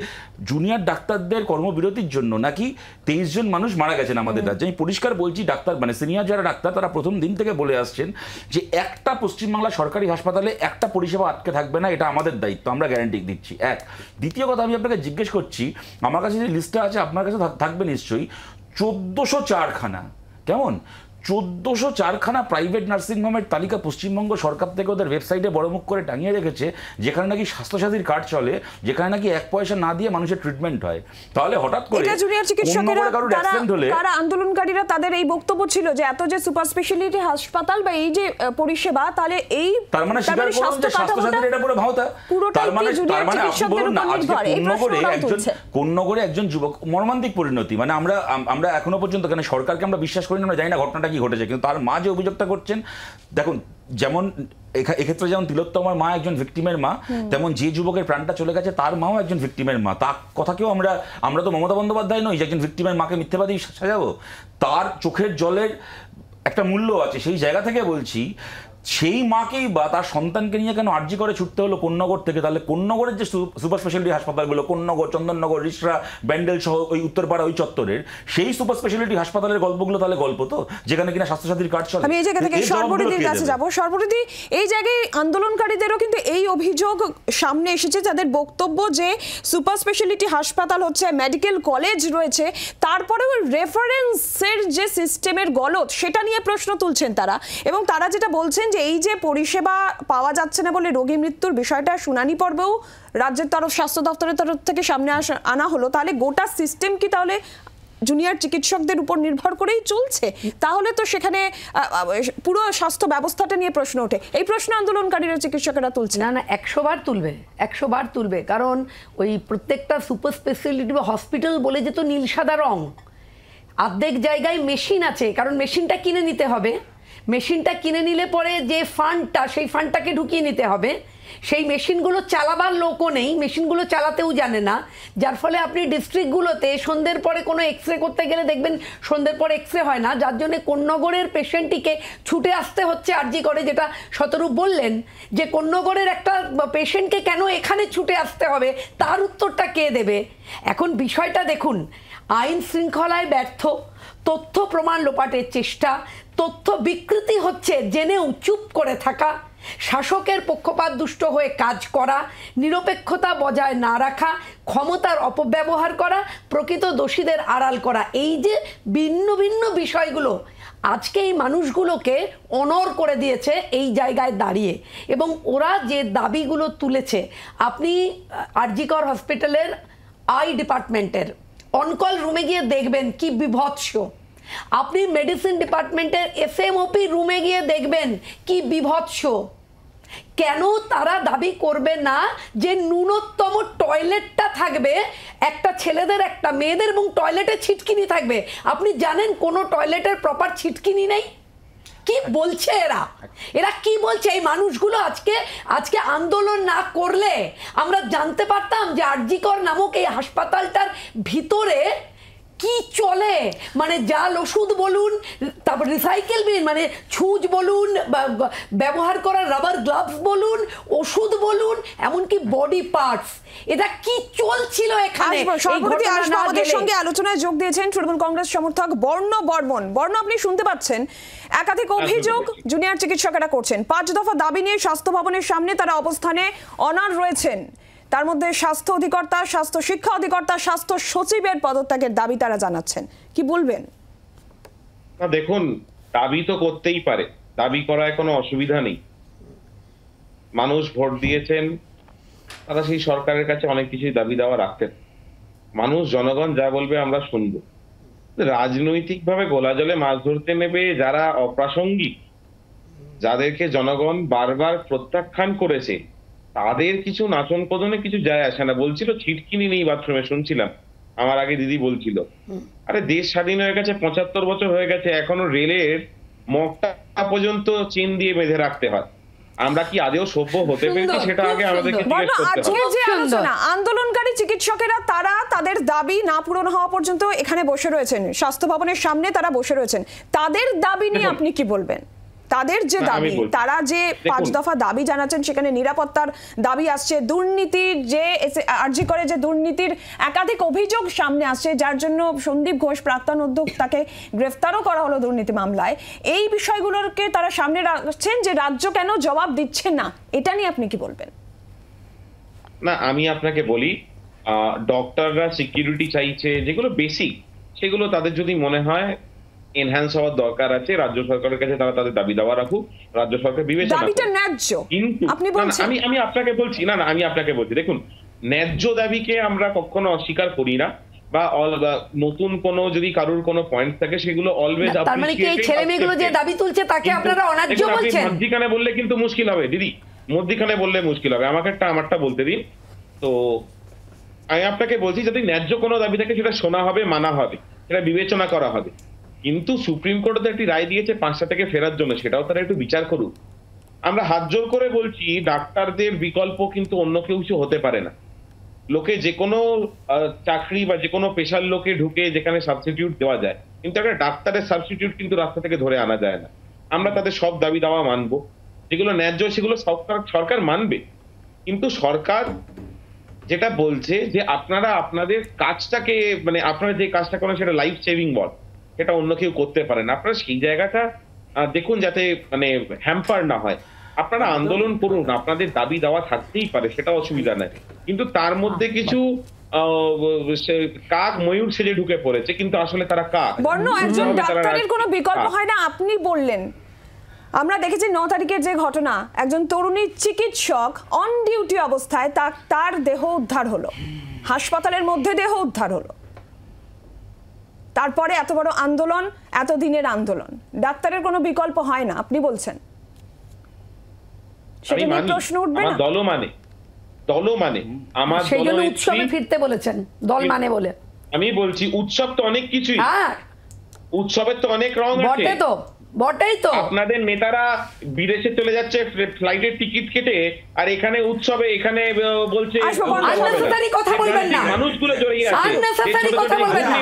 জুনিয়র ডাক্তারদের কর্মবিরতির জন্য নাকি 23 জন মানুষ মারা গেছেন আমাদের রাজ্যে। আমি পরিষ্কার বলছি, ডাক্তার মানে সিনিয়র যারা ডাক্তার তারা প্রথম দিন থেকে বলে আসছেন যে একটা পশ্চিমবাংলা সরকারি হাসপাতালে একটা পরিষেবা আটকে থাকবে না, এটা আমাদের দায়িত্ব, আমরা গ্যারান্টি দিচ্ছি। এক, দ্বিতীয় কথা, আমি আপনাকে জিজ্ঞেস করছি, আমার কাছে যে লিস্টটা আছে আপনার কাছে থাকবে নিশ্চয়ই, 1404 খানা, কেমন 1404 খানা প্রাইভেট নার্সিংহোমের তালিকা পশ্চিমবঙ্গ সরকার থেকে ওদের ওয়েবসাইটে বড় মুখ করে টাঙিয়ে রেখেছে, যেখানে নাকি স্বাস্থ্যসাথীর কার্ড চলে, যেখানে নাকি 1 পয়সা না দিয়ে মানুষের ট্রিটমেন্ট হয়। তাহলে হঠাৎ করে তারা আন্দোলনকারীরা তাদের এই বক্তব্য ছিল যে এত যে সুপার স্পেশালিটি হাসপাতাল বা এই যে পরিষেবা, তাহলে এই তার মানে স্বীকার করুন যে স্বাস্থ্যসাথীর এটা পুরো ভাওতা। তার মানে আপনি বলুন না, আজকে কোন্নগরে একজন যুবক, মর্মান্তিক পরিণতি, মানে আমরা এখনো পর্যন্ত কেন সরকারকে আমরা বিশ্বাস করি না, আমরা জানি না ঘটনাটা কি ঘটেছে, কিন্তু তার মা যে অভিযোগটা করছেন, দেখুন যেমন এক্ষেত্রে যেমন তিলোত্তমার মা একজন ভিকটিমের মা, তেমন যে যুবকের প্রাণটা চলে গেছে তার মাও একজন ভিকটিমের মা। তার কথাকেও আমরা তো মমতা বন্দ্যোপাধ্যায় নই যে একজন ভিকটিমের মাকে মিথ্যাবাদী সাজাবো। তার চোখের জলের একটা মূল্য আছে, সেই জায়গা থেকে বলছি, সেই মাকেই বা তার সন্তানকে নিয়ে কেন আরজি করে ছুটতে হলো কোন্নগর থেকে? তাহলে কোন্নগরের যে সুপার স্পেশালিটি হাসপাতালগুলো, কোন্নগর, চন্দননগর, রিসরা, ব্যান্ডেল সহ ওই উত্তরপাড়া ওই চত্বরের সেই সুপার স্পেশালিটি হাসপাতালের গল্পগুলো তাহলে গল্প তো, যেখানে কিনা স্বাস্থ্যসাথীর কার্ড চলে। আমি এই জায়গা থেকে সর্বরিদির কাছে যাব। সর্বরিদি, এই জায়গায় আন্দোলনকারীদেরও কিন্তু এই অভিযোগ সামনে এসেছে, যাদের বক্তব্য যে সুপার স্পেশালিটি হাসপাতাল হচ্ছে, মেডিকেল কলেজ রয়েছে, তারপরেও রেফারেন্সের যে সিস্টেমের গলদ সেটা নিয়ে প্রশ্ন তুলছেন তারা, এবং তারা যেটা বলছেন এই যে পরিষেবা পাওয়া যাচ্ছে না বলে রোগী মৃত্যুর বিষয়টা শুনানি পর্বেও রাজ্যের স্বাস্থ্য দপ্তরের তরফ থেকে সামনে আনা হলো, তাহলে গোটা সিস্টেম কি তাহলে জুনিয়র চিকিৎসকদের উপর নির্ভর করেই চলছে? তাহলে তো সেখানে পুরো স্বাস্থ্য ব্যবস্থাটা নিয়ে প্রশ্ন ওঠে। এই প্রশ্ন আন্দোলনকারীরা, চিকিৎসকেরা তুলছে। না 100 বার তুলবে, কারণ ওই প্রত্যেকটা সুপার স্পেশালিটি বা হসপিটাল বলে যে তো নীল সাদা রং, অর্ধেক জায়গায় মেশিন আছে, কারণ মেশিনটা কিনে নিতে হবে, মেশিনটা কিনে নিলে পরে যে ফান্ডটা, সেই ফান্ডটাকে ঢুকিয়ে নিতে হবে, সেই মেশিনগুলো চালাবার লোকও নেই, মেশিনগুলো চালাতেও জানে না, যার ফলে আপনি ডিস্ট্রিক্টগুলোতে সন্ধ্যের পরে কোনো এক্সরে করতে গেলে দেখবেন সন্ধ্যের পর এক্সরে হয় না, যার জন্য কোন্নগরের পেশেন্টটিকে ছুটে আসতে হচ্ছে আরজি করে। যেটা শতরূপ বললেন যে কোন্নগরের একটা পেশেন্টকে কেন এখানে ছুটে আসতে হবে, তার উত্তরটা কে দেবে? এখন বিষয়টা দেখুন, আইন শৃঙ্খলায় ব্যর্থ, তথ্য প্রমাণ লোপাটের চেষ্টা, তথ্য বিকৃতি হচ্ছে জেনেও চুপ করে থাকা, শাসকের পক্ষপাত দুষ্ট হয়ে কাজ করা, নিরপেক্ষতা বজায় না রাখা, ক্ষমতার অপব্যবহার করা, প্রকৃত দোষীদের আড়াল করা, এই যে ভিন্ন ভিন্ন বিষয়গুলো আজকে এই মানুষগুলোকে অনর করে দিয়েছে এই জায়গায় দাঁড়িয়ে। এবং ওরা যে দাবিগুলো তুলেছে, আপনি আরজিকর হসপিটালের আই ডিপার্টমেন্টের অনকল রুমে গিয়ে দেখবেন কি বিভৎস, আপনি মেডিসিন ডিপার্টমেন্টের এসএমওপি রুমে গিয়ে দেখবেন কি বিভৎস। কেন তারা দাবি করবে না যে ন্যূনতম টয়লেটটা থাকবে, একটা ছেলেদের একটা মেয়েদের, এবং টয়লেটে ছিটকিনি থাকবে? আপনি জানেন কোনো টয়লেটের প্রপার ছিটকিনি নেই? কি বলছে এরা কি বলছে? এই মানুষগুলো আজকে আন্দোলন না করলে আমরা জানতে পারতাম যে আরজিকর নামক এই হাসপাতালটার ভিতরে কি চলে, মানে জাল ওষুধ বলুন, তারপর রিসাইকেল বিন মানে ছুঁচ বলুন, ব্যবহার করা রাবার গ্লাভস বলুন, ওষুধ বলুন, এমনকি বডি পার্টস, এটা কি চলছিল এখানে? আমাদের সঙ্গে আলোচনায় যোগ দিয়েছেন তৃণমূল কংগ্রেস সমর্থক বর্ণ বর্মন। বর্ণ, আপনি শুনতে পাচ্ছেন একাধিক অভিযোগ জুনিয়র চিকিৎসকেরা করছেন। 5 দফা দাবি নিয়ে স্বাস্থ্য ভবনের সামনে তারা অবস্থানে অনড় রয়েছেন। তার মধ্যে স্বাস্থ্য অধিকর্তা, স্বাস্থ্য শিক্ষা অধিকর্তা, স্বাস্থ্য সচিবের পদত্যাগের দাবি তারা জানাচ্ছেন। কি বলবেন? দেখুন, দাবি তো করতেই পারে, দাবি করায় কোনো অসুবিধা নেই। মানুষ ভোট দিয়েছেন, তারা সেই সরকারের কাছে অনেক কিছুই দাবি দেওয়া রাখতেন। মানুষ, জনগণ যা বলবে আমরা শুনবো। রাজনৈতিকভাবে গোলা জলে মাছ ধরতে নেবে যারা অপ্রাসঙ্গিক, যাদেরকে জনগণ বারবার প্রত্যাখ্যান করেছে, তাদের কিছু নাচন কদনে কিছু যায় আসে না। বলছিল ছিটকিনি নেই বাথরুমে, শুনছিলাম আমার আগে দিদি বলছিল। আরে দেশ স্বাধীন হয়ে গেছে, 75 বছর হয়ে গেছে, এখনো রেলের মগটা পর্যন্ত চেন দিয়ে বেঁধে রাখতে হয়। আমরা কি আদেও সভ্য হতে পেরেছি সেটা আগে আমাদেরকে জিজ্ঞেস করতে হবে। যে আলোচনা, আন্দোলনকারী চিকিৎসকেরা তারা তাদের দাবি না পূরণ হওয়া পর্যন্ত এখানে বসে রয়েছেন, স্বাস্থ্য ভবনের সামনে তারা বসে রয়েছেন। তাদের দাবি নিয়ে আপনি কি বলবেন? তাদের যে দাবি, তারা যে 5 দফা দাবি জানাচ্ছেন, সেখানে নিরাপত্তার দাবি আসছে, দুর্নীতির যে আরজি করে যে দুর্নীতির একাধিক অভিযোগ সামনে আসছে, যার জন্য সন্দীপ ঘোষ প্রাক্তন অধ্যক্ষ তাকে গ্রেফতারও করা হলো দুর্নীতি মামলায়। এই বিষয়গুলোকে তারা সামনে রাখছেন যে রাজ্য কেন জবাব দিচ্ছে না, এটা নিয়ে আপনি কি বলবেন? না, আমি আপনাকে বলি, ডক্টররা সিকিউরিটি চাইছে, যেগুলো বেসিক, সেগুলো তাদের যদি মনে হয় এনহ্যান্স হওয়ার দরকার আছে, রাজ্য সরকারের কাছে তারা তাদের দাবি দেওয়া রাখুক, রাজ্য সরকার বিবেচনা করবে। কিন্তু আমি আপনাকে বলছি, না আমি আপনাকে বলছি, দেখুন, ন্যায্য দাবিকে আমরা কখনো অস্বীকার করি না, বা নতুন কোনো যদি কারোর কোনো পয়েন্ট থাকে সেগুলো অলওয়েজ অ্যাপ্রিশিয়েটেড। তার মানে কি এই ছেলেমেয়েগুলো যে দাবি তুলছে তাকে আপনারা অন্যায্য বলছেন? মধ্যিখানে বললে কিন্তু মুশকিল হবে দিদি, মধ্যিখানে বললে মুশকিল হবে। আমারটা বলতে দিন। তো আমি আপনাকে বলছি, যদি ন্যায্য কোনো দাবি থাকে সেটা শোনা হবে, মানা হবে, সেটা বিবেচনা করা হবে। কিন্তু সুপ্রিম কোর্ট তো একটি রায় দিয়েছে 5টা থেকে ফেরার জন্য, সেটাও তারা একটু বিচার করুক। আমরা হাত জোর করে বলছি, ডাক্তারদের বিকল্প কিন্তু অন্য কেউ হতে পারে না। লোকে যে কোনো চাকরি বা যে কোনো পেশার লোকে ঢুকে যেখানে সাবস্টিটিউট দেওয়া যায়, কিন্তু একটা ডাক্তারের সাবস্টিটিউট কিন্তু রাস্তা থেকে ধরে আনা যায় না। আমরা তাদের সব দাবি দাওয়া মানবো, যেগুলো ন্যায্য সেগুলো সরকার মানবে। কিন্তু সরকার যেটা বলছে যে আপনারা আপনাদের কাজটাকে, মানে আপনারা যে কাজটা করেন সেটা লাইফ সেভিং বল, সেটা অন্য কেউ করতে পারে না। আপনারা সেই জায়গাটা দেখুন যাতে মানে হ্যাম্পার না হয়। আপনারা আন্দোলন করুন, আপনাদের দাবি দেওয়া থাকতেই পারে, সেটা অসুবিধা নাই। কিন্তু তার মধ্যে কিছু কাক ময়ূর সেজে ঢুকে পড়েছে, কিন্তু আসলে তারা কাক। বর্ণ, একজন ডাক্তারের কোনো বিকল্প হয় না, আপনি বললেন। আমরা দেখেছি 9 তারিখের যে ঘটনা, একজন তরুণী চিকিৎসক অন ডিউটি অবস্থায় তার দেহ উদ্ধার হলো, হাসপাতালের মধ্যে দেহ উদ্ধার হলো। তারপরে এত বড় আন্দোলন, এত দিনের আন্দোলন, ডাক্তারের কোনো বিকল্প হয় না, আপনি বলছেন। সেটা নিয়ে প্রশ্ন উঠবে না? দল মানে আমার সেই জন্য উৎসবে ফিরতে বলেছেন, দল মানে বলে। আমি বলছি উৎসব তো অনেক কিছুই, উৎসবের তো অনেক রং আছে। বটে তো, বটেই তো। আপনাদের নেতারা বিদেশে চলে যাচ্ছে ফ্লাইটের টিকিট কেটে, আর এখানে উৎসবে এখানে বলছে আননেসেসারি কথা বলবেন না, মানুষগুলো জড়িয়ে আছে, আননেসেসারি কথা বলবেন না।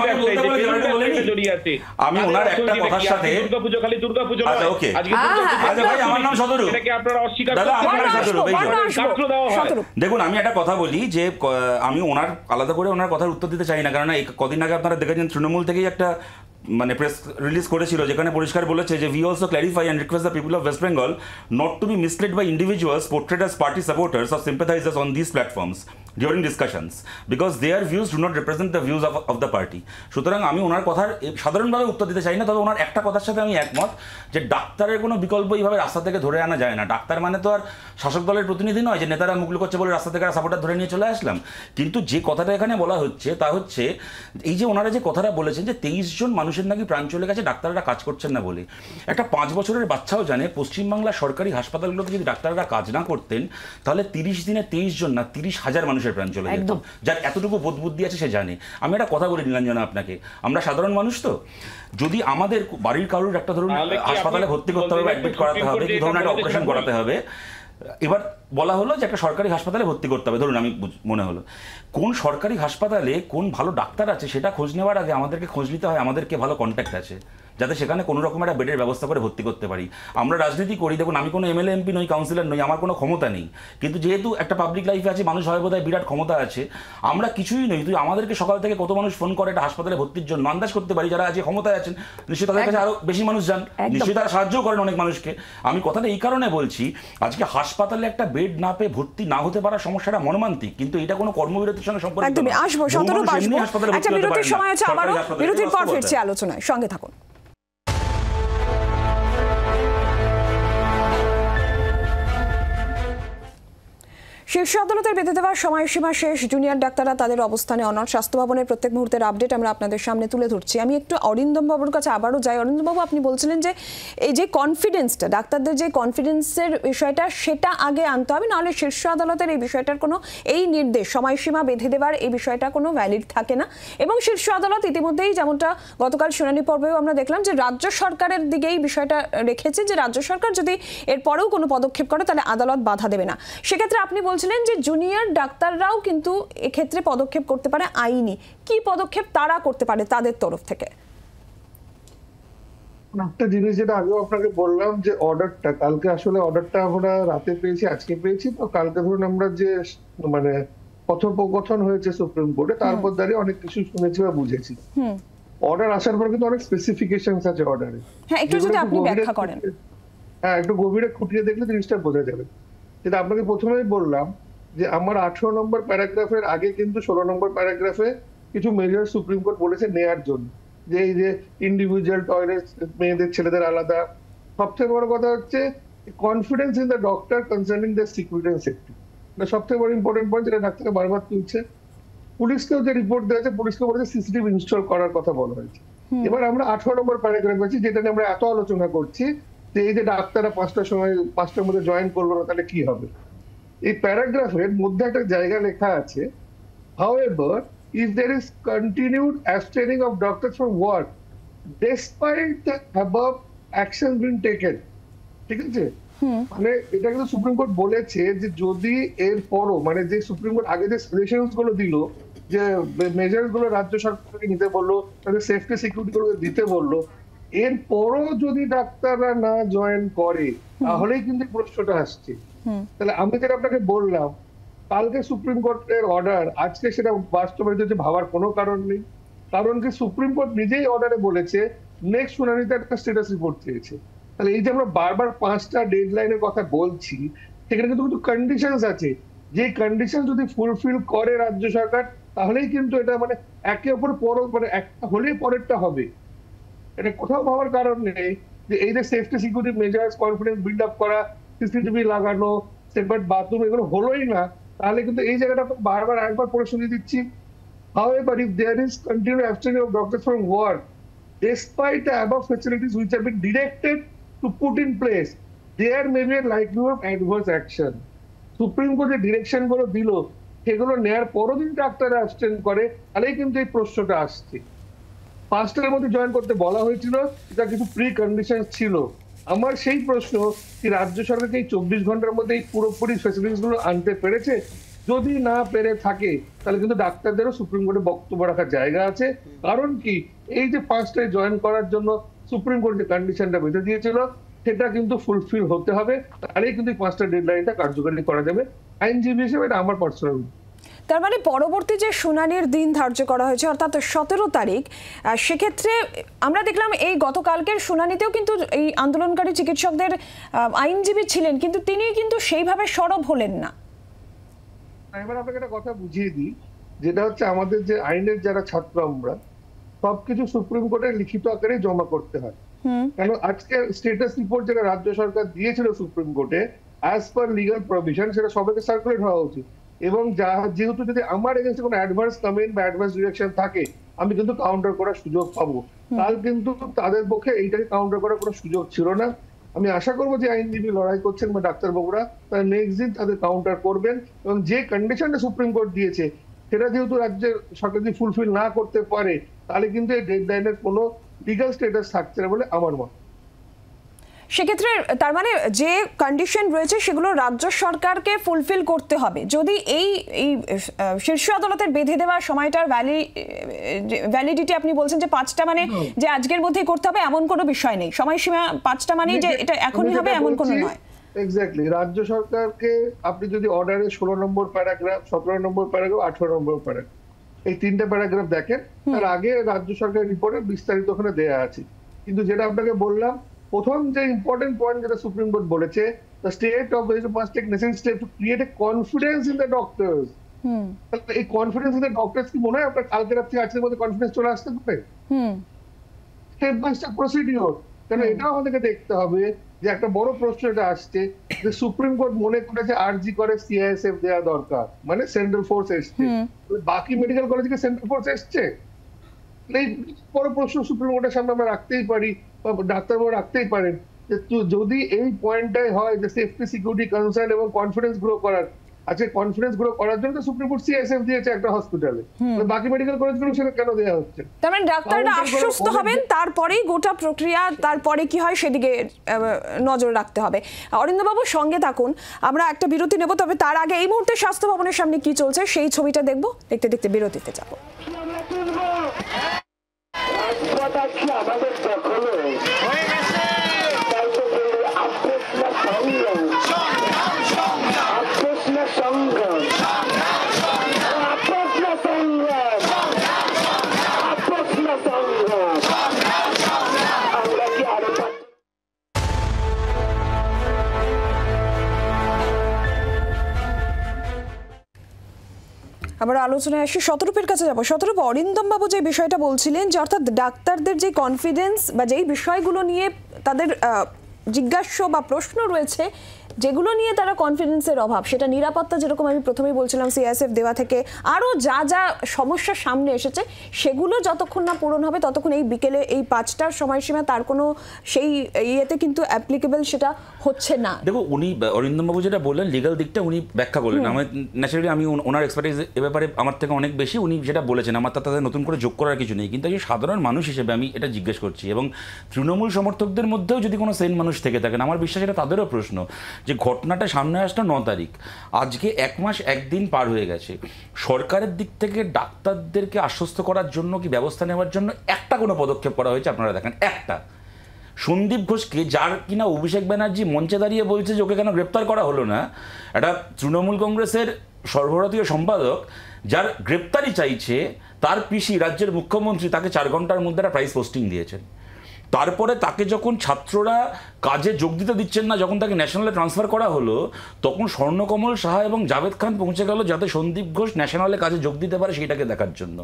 জড়িয়ে আছে। আমি ওনার একটা কথার সাথে দুর্গাপূজা, খালি দুর্গাপূজা নয়, ওকে, আজকে ভাই আমার নাম সদরু, এটাকে আপনারা অস্বীকার দেখুন, আমি একটা কথা বলি যে আমি ওনার আলাদা করে ওনার কথার উত্তর দিতে চাই না, কারণ কদিন আগে আপনারা দেখেছেন তৃণমূল থেকেই একটা মানে প্রেস রিলিজ করেছিল, যেখানে পরিষ্কার বলেছে যে we also clarify and request the people of West Bengal not to be misled by individuals portrayed as party supporters or sympathisers on this platforms during discussions because their views do not represent the views of the party. সুতরাং আমি ওনার কথার সাধারণভাবে উত্তর দিতে চাই না, তবে ওনার একটা কথার সাথে আমি একমত যে ডাক্তারের কোনো বিকল্প এইভাবে রাস্তা থেকে ধরে আনা যায় না। ডাক্তার মানে তো আর শাসক দলের প্রতিনিধি নয় যে নেতারা মুখ লুকোচ্ছে বলে রাস্তা থেকে সাপোর্টার ধরে নিয়ে চলে আসলাম। কিন্তু যে কথাটা এখানে বলা হচ্ছে তা হচ্ছে এই যে ওনারা যে কথাটা বলেছেন যে 23 জন মানুষের নাকি প্রাণ চলে গেছে ডাক্তাররা কাজ করছেন না বলে। একটা 5 বছরের বাচ্চাও জানে পশ্চিমবাংলার সরকারি হাসপাতালগুলোতে যদি ডাক্তাররা কাজ না করতেন তাহলে 30 দিনে 23 জন না 30,000 মানুষের প্রাণ চলে যেত। যার এতটুকু বোধ বুদ্ধি আছে সে জানে। আমি একটা কথা বলি নীলাঞ্জনা আপনাকে, আমরা সাধারণ মানুষ তো, যদি আমাদের বাড়ির কারোর একটা ধরুন হাসপাতালে ভর্তি করতে হবে, অ্যাডমিট করাতে হবে, কি ধরুন একটা অপারেশন করাতে হবে, এবার বলা হলো যে একটা সরকারি হাসপাতালে ভর্তি করতে হবে, ধরুন আমি মনে হলো কোন সরকারি হাসপাতালে কোন ভালো ডাক্তার আছে সেটা খোঁজ নেওয়ার আগে আমাদেরকে খোঁজ নিতে হয় আমাদেরকে ভালো কন্ট্যাক্ট আছে, যাতে সেখানে কোনো রকম একটা বেডের ব্যবস্থা করে ভর্তি করতে পারি। আমরা রাজনীতি করি, দেখুন আমি কোনো এমএলএ এমপি নই, কাউন্সিলর নই, আমার কোনো ক্ষমতা নেই, কিন্তু যেহেতু একটা পাবলিক লাইফে আছে, মানুষ হয় বোধহয় বিরাট ক্ষমতা আছে, আমরা কিছুই নই। তুই আমাদেরকে সকাল থেকে কত মানুষ ফোন করে একটা হাসপাতালে ভর্তির জন্য, আন্দাজ করতে পারি যারা আজকে ক্ষমতায় আছেন নিশ্চয়ই তাদের কাছে আরো বেশি মানুষ যান, নিশ্চয়ই তারা সাহায্য করেন অনেক মানুষকে। আমি কথাটা এই কারণে বলছি, আজকে হাসপাতালে একটা বেড না পেয়ে ভর্তি না হতে পারার সমস্যাটা মর্মান্তিক, কিন্তু এটা কোনো কর্মবিরতির সঙ্গে সম্পর্কিত একদমই আসবো, সতেরো আসবো। একটা বিরতির সময় আছে, আবারও বিরতির পর ফিরছি আলোচনায়, সঙ্গে থাকুন। শীর্ষ আদালতের বেঁধে দেওয়ার সময়সীমা শেষ, জুনিয়র ডাক্তাররা তাদের অবস্থানে অনড়। স্বাস্থ্য ভবনের প্রত্যেক মুহূর্তের আপডেট আমরা আপনাদের সামনে তুলে ধরছি। আমি একটু অরিন্দম বাবুর কাছে আবারও যাই। অরিন্দম বাবু, আপনি বলছিলেন যে এই যে কনফিডেন্সটা, ডাক্তারদের যে কনফিডেন্সের বিষয়টা, সেটা আগে আনতে হবে, নাহলে শীর্ষ আদালতের এই বিষয়টার কোনো, এই নির্দেশ সময়সীমা বেঁধে দেওয়ার এই বিষয়টা কোনো ভ্যালিড থাকে না। এবং শীর্ষ আদালত ইতিমধ্যেই, যেমনটা গতকাল শুনানি পর্বেও আমরা দেখলাম, যে রাজ্য সরকারের দিকেই বিষয়টা রেখেছে, যে রাজ্য সরকার যদি এরপরেও কোনো পদক্ষেপ করে তাহলে আদালত বাধা দেবে না। সেক্ষেত্রে আপনি বলছিলেন যে জুনিয়র ডাক্তাররাও কিন্তু এক্ষেত্রে পদক্ষেপ করতে পারে আইনি। কি পদক্ষেপ তারা করতে পারে তাদের তরফ থেকে? একটা জিনিস যেটা আগেও আপনাকে বললাম, যে অর্ডারটা কালকে, আসলে অর্ডারটা আমরা রাতে পেয়েছি, আজকে পেয়েছি। তো কালকে ধরুন আমরা যে মানে কথোপকথন হয়েছে সুপ্রিম কোর্টে, তারপর দাঁড়িয়ে অনেক কিছু শুনেছি বা বুঝেছি। অর্ডার আসার পর কিন্তু অনেক স্পেসিফিকেশনস আছে অর্ডারে। হ্যাঁ, একটু যদি আপনি ব্যাখ্যা করেন। হ্যাঁ, একটু গভীরে খুঁটিয়ে দেখলে জিনিসটা বোঝা যাবে। যেটা আপনাকে প্রথমেই বললাম, যে আমার 18 নম্বর প্যারাগ্রাফের আগে কিন্তু 16 নম্বর প্যারাগ্রাফে কিছু মেজার সুপ্রিম কোর্ট বলেছে নেয়ার জন্য, যে এই যে ইন্ডিভিজুয়াল টয়লেট, মেয়েদের ছেলেদের আলাদা। সবথেকে বড় কথা হচ্ছে confidence in the doctor concerning the security and safety. এটা সবথেকে বড় ইম্পর্টেন্ট পয়েন্ট, যেটা ডাক্তারকে বারবার তুলছে। পুলিশকেও যে রিপোর্ট দেওয়া হয়েছে, পুলিশকে বলেছে সিসিটিভি ইনস্টল করার কথা বলা হয়েছে। এবার আমরা 18 নম্বর প্যারাগ্রাফ আছি, যেটা নিয়ে আমরা এত আলোচনা করছি, যে এই যে ডাক্তাররা 5টার সময় 5টার মধ্যে জয়েন করলো না, তাহলে কি হবে? এই প্যারাগ্রাফের মধ্যে একটা জায়গা লেখা আছে, however if there is continued abstaining of doctors from work despite the above actions being taken, ঠিক আছে? মানে এটা কিন্তু সুপ্রিম কোর্ট বলেছে যে যদি এর পরও, মানে যে সুপ্রিম কোর্ট আগে যে সাজেশনস গুলো দিল, যে মেজার্স গুলো রাজ্য সরকারকে নিতে বললো, তাদের সেফটি সিকিউরিটি গুলো দিতে বললো, এর পরও যদি ডাক্তাররা না জয়েন করে, তাহলেই কিন্তু প্রশ্নটা আসছে। তাহলে আমি যেটা আপনাকে বললাম, কালকে সুপ্রিম কোর্টের অর্ডার, আজকে সেটা বাস্তবায়িত হচ্ছে ভাবার কোনো কারণ নেই। কারণ কি, সুপ্রিম কোর্ট নিজেই অর্ডারে বলেছে নেক্সট শুনানিতে একটা স্ট্যাটাস রিপোর্ট চেয়েছে। তাহলে এই যে আমরা বারবার 5টা ডেডলাইনের কথা বলছি, সেখানে কিন্তু কিছু কন্ডিশনস আছে, যে কন্ডিশন যদি ফুলফিল করে রাজ্য সরকার, তাহলেই কিন্তু এটা মানে একে অপর পর, মানে একটা হলেই পরেরটা হবে। এটা কোথাও ভাবার কারণ নেই যে এই যে safety security measures, confidence build up করা, সিসিটিভি লাগানো, সেপারেট বাথরুম, এগুলো হলোই না, তাহলে কিন্তু এই জায়গাটা বারবার একবার পড়ে শুনিয়ে দিচ্ছি। However, if there is continued absence of doctors from work, despite the above facilities which have been directed to put in place, there may be a likelihood of adverse action. Supreme court যে ডিরেকশন গুলো দিল, সেগুলো নেওয়ার পরও যদি ডাক্তাররা অ্যাবস্টেন্ড করে, তাহলেই কিন্তু এই প্রশ্নটা আসছে। 5টার মধ্যে জয়েন করতে বলা হয়েছিল, এটা কিছু প্রি কন্ডিশন ছিল। আমার সেই প্রশ্ন, কি রাজ্য সরকারকে এই 24 ঘন্টার মধ্যে এই পুরোপুরি ফ্যাসিলিটিস গুলো আনতে পেরেছে? যদি না পেরে থাকে, তাহলে কিন্তু ডাক্তারদেরও সুপ্রিম কোর্টে বক্তব্য রাখার জায়গা আছে। কারণ কি, এই যে 5টায় জয়েন করার জন্য সুপ্রিম কোর্ট যে কন্ডিশনটা বেঁধে দিয়েছিল, সেটা কিন্তু ফুলফিল হতে হবে, তাহলেই কিন্তু 5টা ডেডলাইনটা কার্যকরী করা যাবে। আইনজীবী হিসেবে এটা আমার পার্সোনাল। তার মানে পরবর্তী যে শুনানির দিন ধার্য করা হয়েছে, অর্থাৎ 17 তারিখ, সেক্ষেত্রে আমরা দেখলাম এই গতকালকের শুনানিতেও কিন্তু এই আন্দোলনকারী চিকিৎসকদের আইনজীবী ছিলেন, কিন্তু তিনি কিন্তু সেইভাবে সরব হলেন না। এবার আপনাকে একটা কথা বুঝিয়ে দিই, যেটা হচ্ছে আমাদের যে আইনের যারা ছাত্র, আমরা সবকিছু সুপ্রিম কোর্টে লিখিত আকারে জমা করতে হয়। কেন, আজকে স্ট্যাটাস রিপোর্ট যেটা রাজ্য সরকার দিয়েছিল সুপ্রিম কোর্টে, অ্যাজ পার লিগাল প্রভিশন, সেটা সবাইকে সার্কুলেট হওয়া উচিত। এবং যেহেতু যদি আমার এগেইনস্টে কোনো অ্যাডভান্স কমেন্ট বা অ্যাডভান্স ডিরেকশন থাকে, আমি কিন্তু কাউন্টার করার সুযোগ পাবো। কাল কিন্তু তাদের পক্ষে এইটাকে কাউন্টার করার কোনো সুযোগ ছিল না। আমি আশা করবো যে আইনজীবী লড়াই করছেন বা ডাক্তারবাবুরা, তারা নেক্সট দিন তাদের কাউন্টার করবেন, এবং যে কন্ডিশনটা সুপ্রিম কোর্ট দিয়েছে, সেটা যেহেতু রাজ্যের সরকার যদি ফুলফিল না করতে পারে, তাহলে কিন্তু এই ডেডলাইনের কোনো লিগাল স্ট্যাটাস থাকছে না বলে আমার মত। সেক্ষেত্রে তার মানে যে কন্ডিশন রয়েছে সেগুলো রাজ্য সরকারকে ফুলফিল করতে হবে। যদি এই শীর্ষ আদালতের বেঁধে দেওয়া সময়টার ভ্যালিডিটি আপনি বলছেন যে 5টা মানে যে আজকের মধ্যেই করতে হবে এমন কোনো বিষয় নেই, সময়সীমা 5টা মানে যে এটা এখনই হবে এমন কোনো নয়। এক্স্যাক্টলি, রাজ্য সরকারকে আপনি যদি অর্ডারে 16 নম্বর প্যারাগ্রাফ, 17 নম্বর প্যারাগ্রাফ, 18 নম্বর প্যারাগ্রাফ, এই 3টে প্যারাগ্রাফ দেখেন, তার আগে রাজ্য সরকারের রিপোর্টে বিস্তারিত ওখানে দেয়া আছে। কিন্তু যেটা আপনাকে বললাম, প্রথম যে ইম্পর্টেন্ট পয়েন্ট যেটা সুপ্রিম কোর্ট বলেছে, the state of the must take necessary steps to create a confidence in the doctors. এই কনফিডেন্স ইন দ্য ডক্টরস কি মনে হয় আপনার কালকে রাত্রে আজকের মধ্যে কনফিডেন্স চলে আসতে পারে? Step by step procedure. কারণ এটাও আমাদেরকে দেখতে হবে যে একটা বড় প্রশ্ন এটা আসছে যে সুপ্রিম কোর্ট মনে করেছে আরজি করে সিআইএসএফ দেওয়া দরকার, মানে সেন্ট্রাল ফোর্স এসছে, বাকি মেডিকেল কলেজ থেকে সেন্ট্রাল ফোর্স এসছে। এই বড় প্রশ্ন সুপ্রিম কোর্টের সামনে আমরা রাখতেই পারি, বা ডাক্তারবাবু রাখতেই পারেন, যে যদি এই পয়েন্টটাই হয় যে সেফটি, সিকিউরিটি, কনসার্ন এবং কনফিডেন্স গ্রো করার, আচ্ছা কনফিডেন্স গ্রো করার জন্য সুপ্রিম কোর্ট সিআইএসএফ দিয়েছে একটা হসপিটালে, বাকি মেডিকেল কলেজগুলো সেটা কেন দেওয়া হচ্ছে? তার মানে ডাক্তাররা আশ্বস্ত হবেন, তারপরেই গোটা প্রক্রিয়া তারপরে কি হয় সেদিকে নজর রাখতে হবে। অরিন্দমবাবু সঙ্গে থাকুন, আমরা একটা বিরতি নেব, তবে তার আগে এই মুহূর্তে স্বাস্থ্য ভবনের সামনে কি চলছে সেই ছবিটা দেখবো, দেখতে দেখতে বিরতিতে যাব। আমরা আলোচনায় আসি, শতরূপের কাছে যাবো। শতরূপ, অরিন্দম বাবু যে বিষয়টা বলছিলেন যে অর্থাৎ ডাক্তারদের যে কনফিডেন্স বা যেই বিষয়গুলো নিয়ে তাদের জিজ্ঞাস্য বা প্রশ্ন রয়েছে, যেগুলো নিয়ে তারা কনফিডেন্সের অভাব, সেটা নিরাপত্তা, যেরকম আমি প্রথমেই বলছিলাম সিআইএসএফ দেওয়া থেকে আরও যা যা সমস্যার সামনে এসেছে, সেগুলো যতক্ষণ না পূরণ হবে ততক্ষণ এই বিকেলে এই 5টার সময়সীমা তার কোনো সেই ইয়েতে কিন্তু অ্যাপ্লিকেবল সেটা হচ্ছে না। দেখো, উনি অরিন্দমবাবু যেটা বললেন লিগাল দিকটা উনি ব্যাখ্যা করলেন, আমার ন্যাচারালি আমি ওনার এক্সপার্টিস এ ব্যাপারে আমার থেকে অনেক বেশি, উনি যেটা বলেছেন আমার তাদের নতুন করে যোগ করার কিছু নেই। কিন্তু একজন সাধারণ মানুষ হিসেবে আমি এটা জিজ্ঞেস করছি, এবং তৃণমূল সমর্থকদের মধ্যেও যদি কোনো সেন মানুষ থেকে থাকেন, আমার বিশ্বাস এটা তাদেরও প্রশ্ন যে ঘটনাটা সামনে আসলো 9 তারিখ, আজকে 1 মাস 1 দিন পার হয়ে গেছে, সরকারের দিক থেকে ডাক্তারদেরকে আশ্বস্ত করার জন্য কি ব্যবস্থা নেওয়ার জন্য একটা কোনো পদক্ষেপ করা হয়েছে? আপনারা দেখেন একটা সন্দীপ ঘোষকে, যার কিনা অভিষেক ব্যানার্জি মঞ্চে দাঁড়িয়ে বলছে যে ওকে কেন গ্রেপ্তার করা হলো না, একটা তৃণমূল কংগ্রেসের সর্বভারতীয় সম্পাদক যার গ্রেপ্তারি চাইছে, তার পিসি রাজ্যের মুখ্যমন্ত্রী তাকে 4 ঘন্টার মধ্যে একটা প্রাইস পোস্টিং দিয়েছেন। তারপরে তাকে যখন ছাত্ররা কাজে যোগ দিতে দিচ্ছেন না, যখন তাকে ন্যাশনালে ট্রান্সফার করা হলো, তখন স্বর্ণকমল সাহা এবং জাভেদ খান পৌঁছে গেল যাতে সন্দীপ ঘোষ ন্যাশনালে কাজে যোগ দিতে পারে সেইটাকে দেখার জন্য।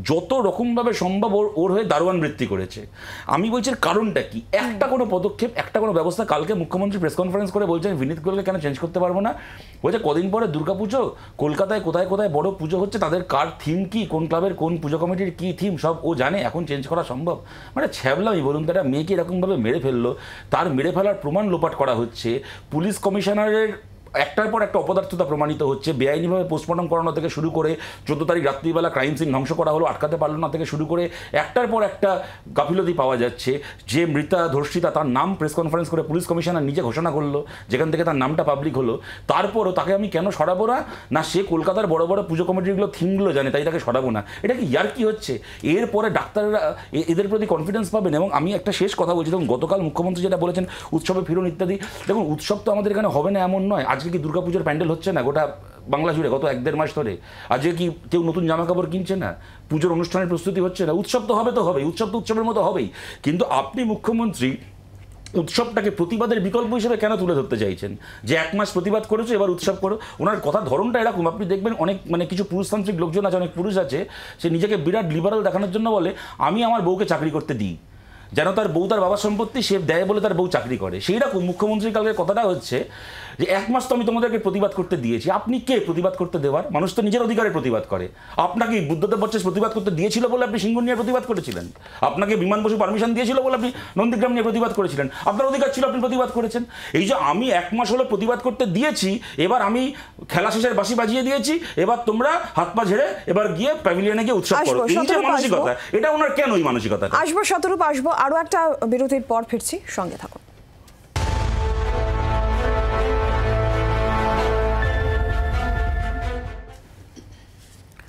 যত রকমভাবে সম্ভব ওর হয়ে দারোয়ান বৃত্তি করেছে। আমি বলছি কারণটা কি? একটা কোনো পদক্ষেপ, একটা কোনো ব্যবস্থা। কালকে মুখ্যমন্ত্রী প্রেস কনফারেন্স করে বলছেন বিনীত গোয়েলকে কেন চেঞ্জ করতে পারবো না, বলছে কদিন পরে দুর্গাপুজো, কলকাতায় কোথায় কোথায় বড় পুজো হচ্ছে, তাদের কার থিম কি, কোন ক্লাবের কোন পুজো কমিটির কি থিম, সব ও জানে, এখন চেঞ্জ করা সম্ভব? মানে ছ্যাবলামি বলুন, তারা মেয়েকে এরকমভাবে মেরে ফেললো, তার মেরে ফেলার প্রমাণ লোপাট করা হচ্ছে, পুলিশ কমিশনারের একটার পর একটা অপদার্থতা প্রমাণিত হচ্ছে, বেআইনিভাবে পোস্টমর্টম করানো থেকে শুরু করে 14 তারিখ রাত্রিবেলা ক্রাইম সিন ধ্বংস করা হলো, আটকাতে পারলো না থেকে শুরু করে একটার পর একটা গাফিলতি পাওয়া যাচ্ছে। যে মৃতা ধর্ষিতা, তার নাম প্রেস কনফারেন্স করে পুলিশ কমিশনার নিজে ঘোষণা করলো, যেখান থেকে তার নামটা পাবলিক হলো। তারপরও তাকে আমি কেন সরাবো না, সে কলকাতার বড় বড় পুজো কমিটিগুলো থিমগুলো জানে, তাই তাকে সরাবো না। এটা কি ইয়ার কি হচ্ছে? এরপরে ডাক্তাররা এদের প্রতি কনফিডেন্স পাবেন। এবং আমি একটা শেষ কথা বলছি, দেখুন গতকাল মুখ্যমন্ত্রী যেটা বলেছেন উৎসবে ফিরুন ইত্যাদি, দেখুন উৎসব তো আমাদের এখানে হবে না এমন নয়। আজকে কি দুর্গাপুজোর প্যান্ডেল হচ্ছে না গোটা বাংলা জুড়ে গত 1-1.5 মাস ধরে? আজকে কি কেউ নতুন জামা কাপড় কিনছে না? পুজোর অনুষ্ঠানের প্রস্তুতি হচ্ছে না? উৎসব তো হবে, উৎসব তো উৎসবের মতো হবেই। কিন্তু আপনি মুখ্যমন্ত্রী উৎসবটাকে প্রতিবাদের বিকল্প হিসেবে কেন তুলে ধরতে চাইছেন? যে 1 মাস প্রতিবাদ করেছো, এবার উৎসব করো। ওনার কথার ধরনটা এরকম, আপনি দেখবেন অনেক কিছু পুরুষতান্ত্রিক লোকজন আছে, অনেক পুরুষ আছে, সে নিজেকে বিরাট লিবারাল দেখানোর জন্য বলে আমি আমার বউকে চাকরি করতে দিই, যেন তার বউ তার বাবার সম্পত্তি সে দেয় বলে তার বউ চাকরি করে। সেই রকম মুখ্যমন্ত্রীর কালকে কথাটা হচ্ছে যে 1 মাস তো আমি তোমাদেরকে প্রতিবাদ করতে দিয়েছি। আপনি কে প্রতিবাদ করতে দেওয়ার? মানুষ তো নিজের অধিকারে প্রতিবাদ করে। আপনাকে বুদ্ধদেব ভট্টাচার্য প্রতিবাদ করতে দিয়েছিল বলে আপনি সিঙ্গুর নিয়ে প্রতিবাদ করেছিলেন? আপনাকে বিমান বসু পারমিশন দিয়েছিল বলে আপনি নন্দীগ্রাম নিয়ে প্রতিবাদ করেছিলেন? আপনার অধিকার ছিল, আপনি প্রতিবাদ করেছেন। এই যে আমি 1 মাস হলো প্রতিবাদ করতে দিয়েছি, এবার আমি খেলা শেষের বাঁশি বাজিয়ে দিয়েছি, এবার তোমরা হাত পা ঝেড়ে এবার গিয়ে প্যাভিলিয়নে গিয়ে উৎসব করো, এই যে মানসিকতা, এটা ওনার কেন এই মানসিকতা? আসবো শতরূপ, আসবো। আরো একটা বিরতির পর ফিরছি, সঙ্গে থাকুন।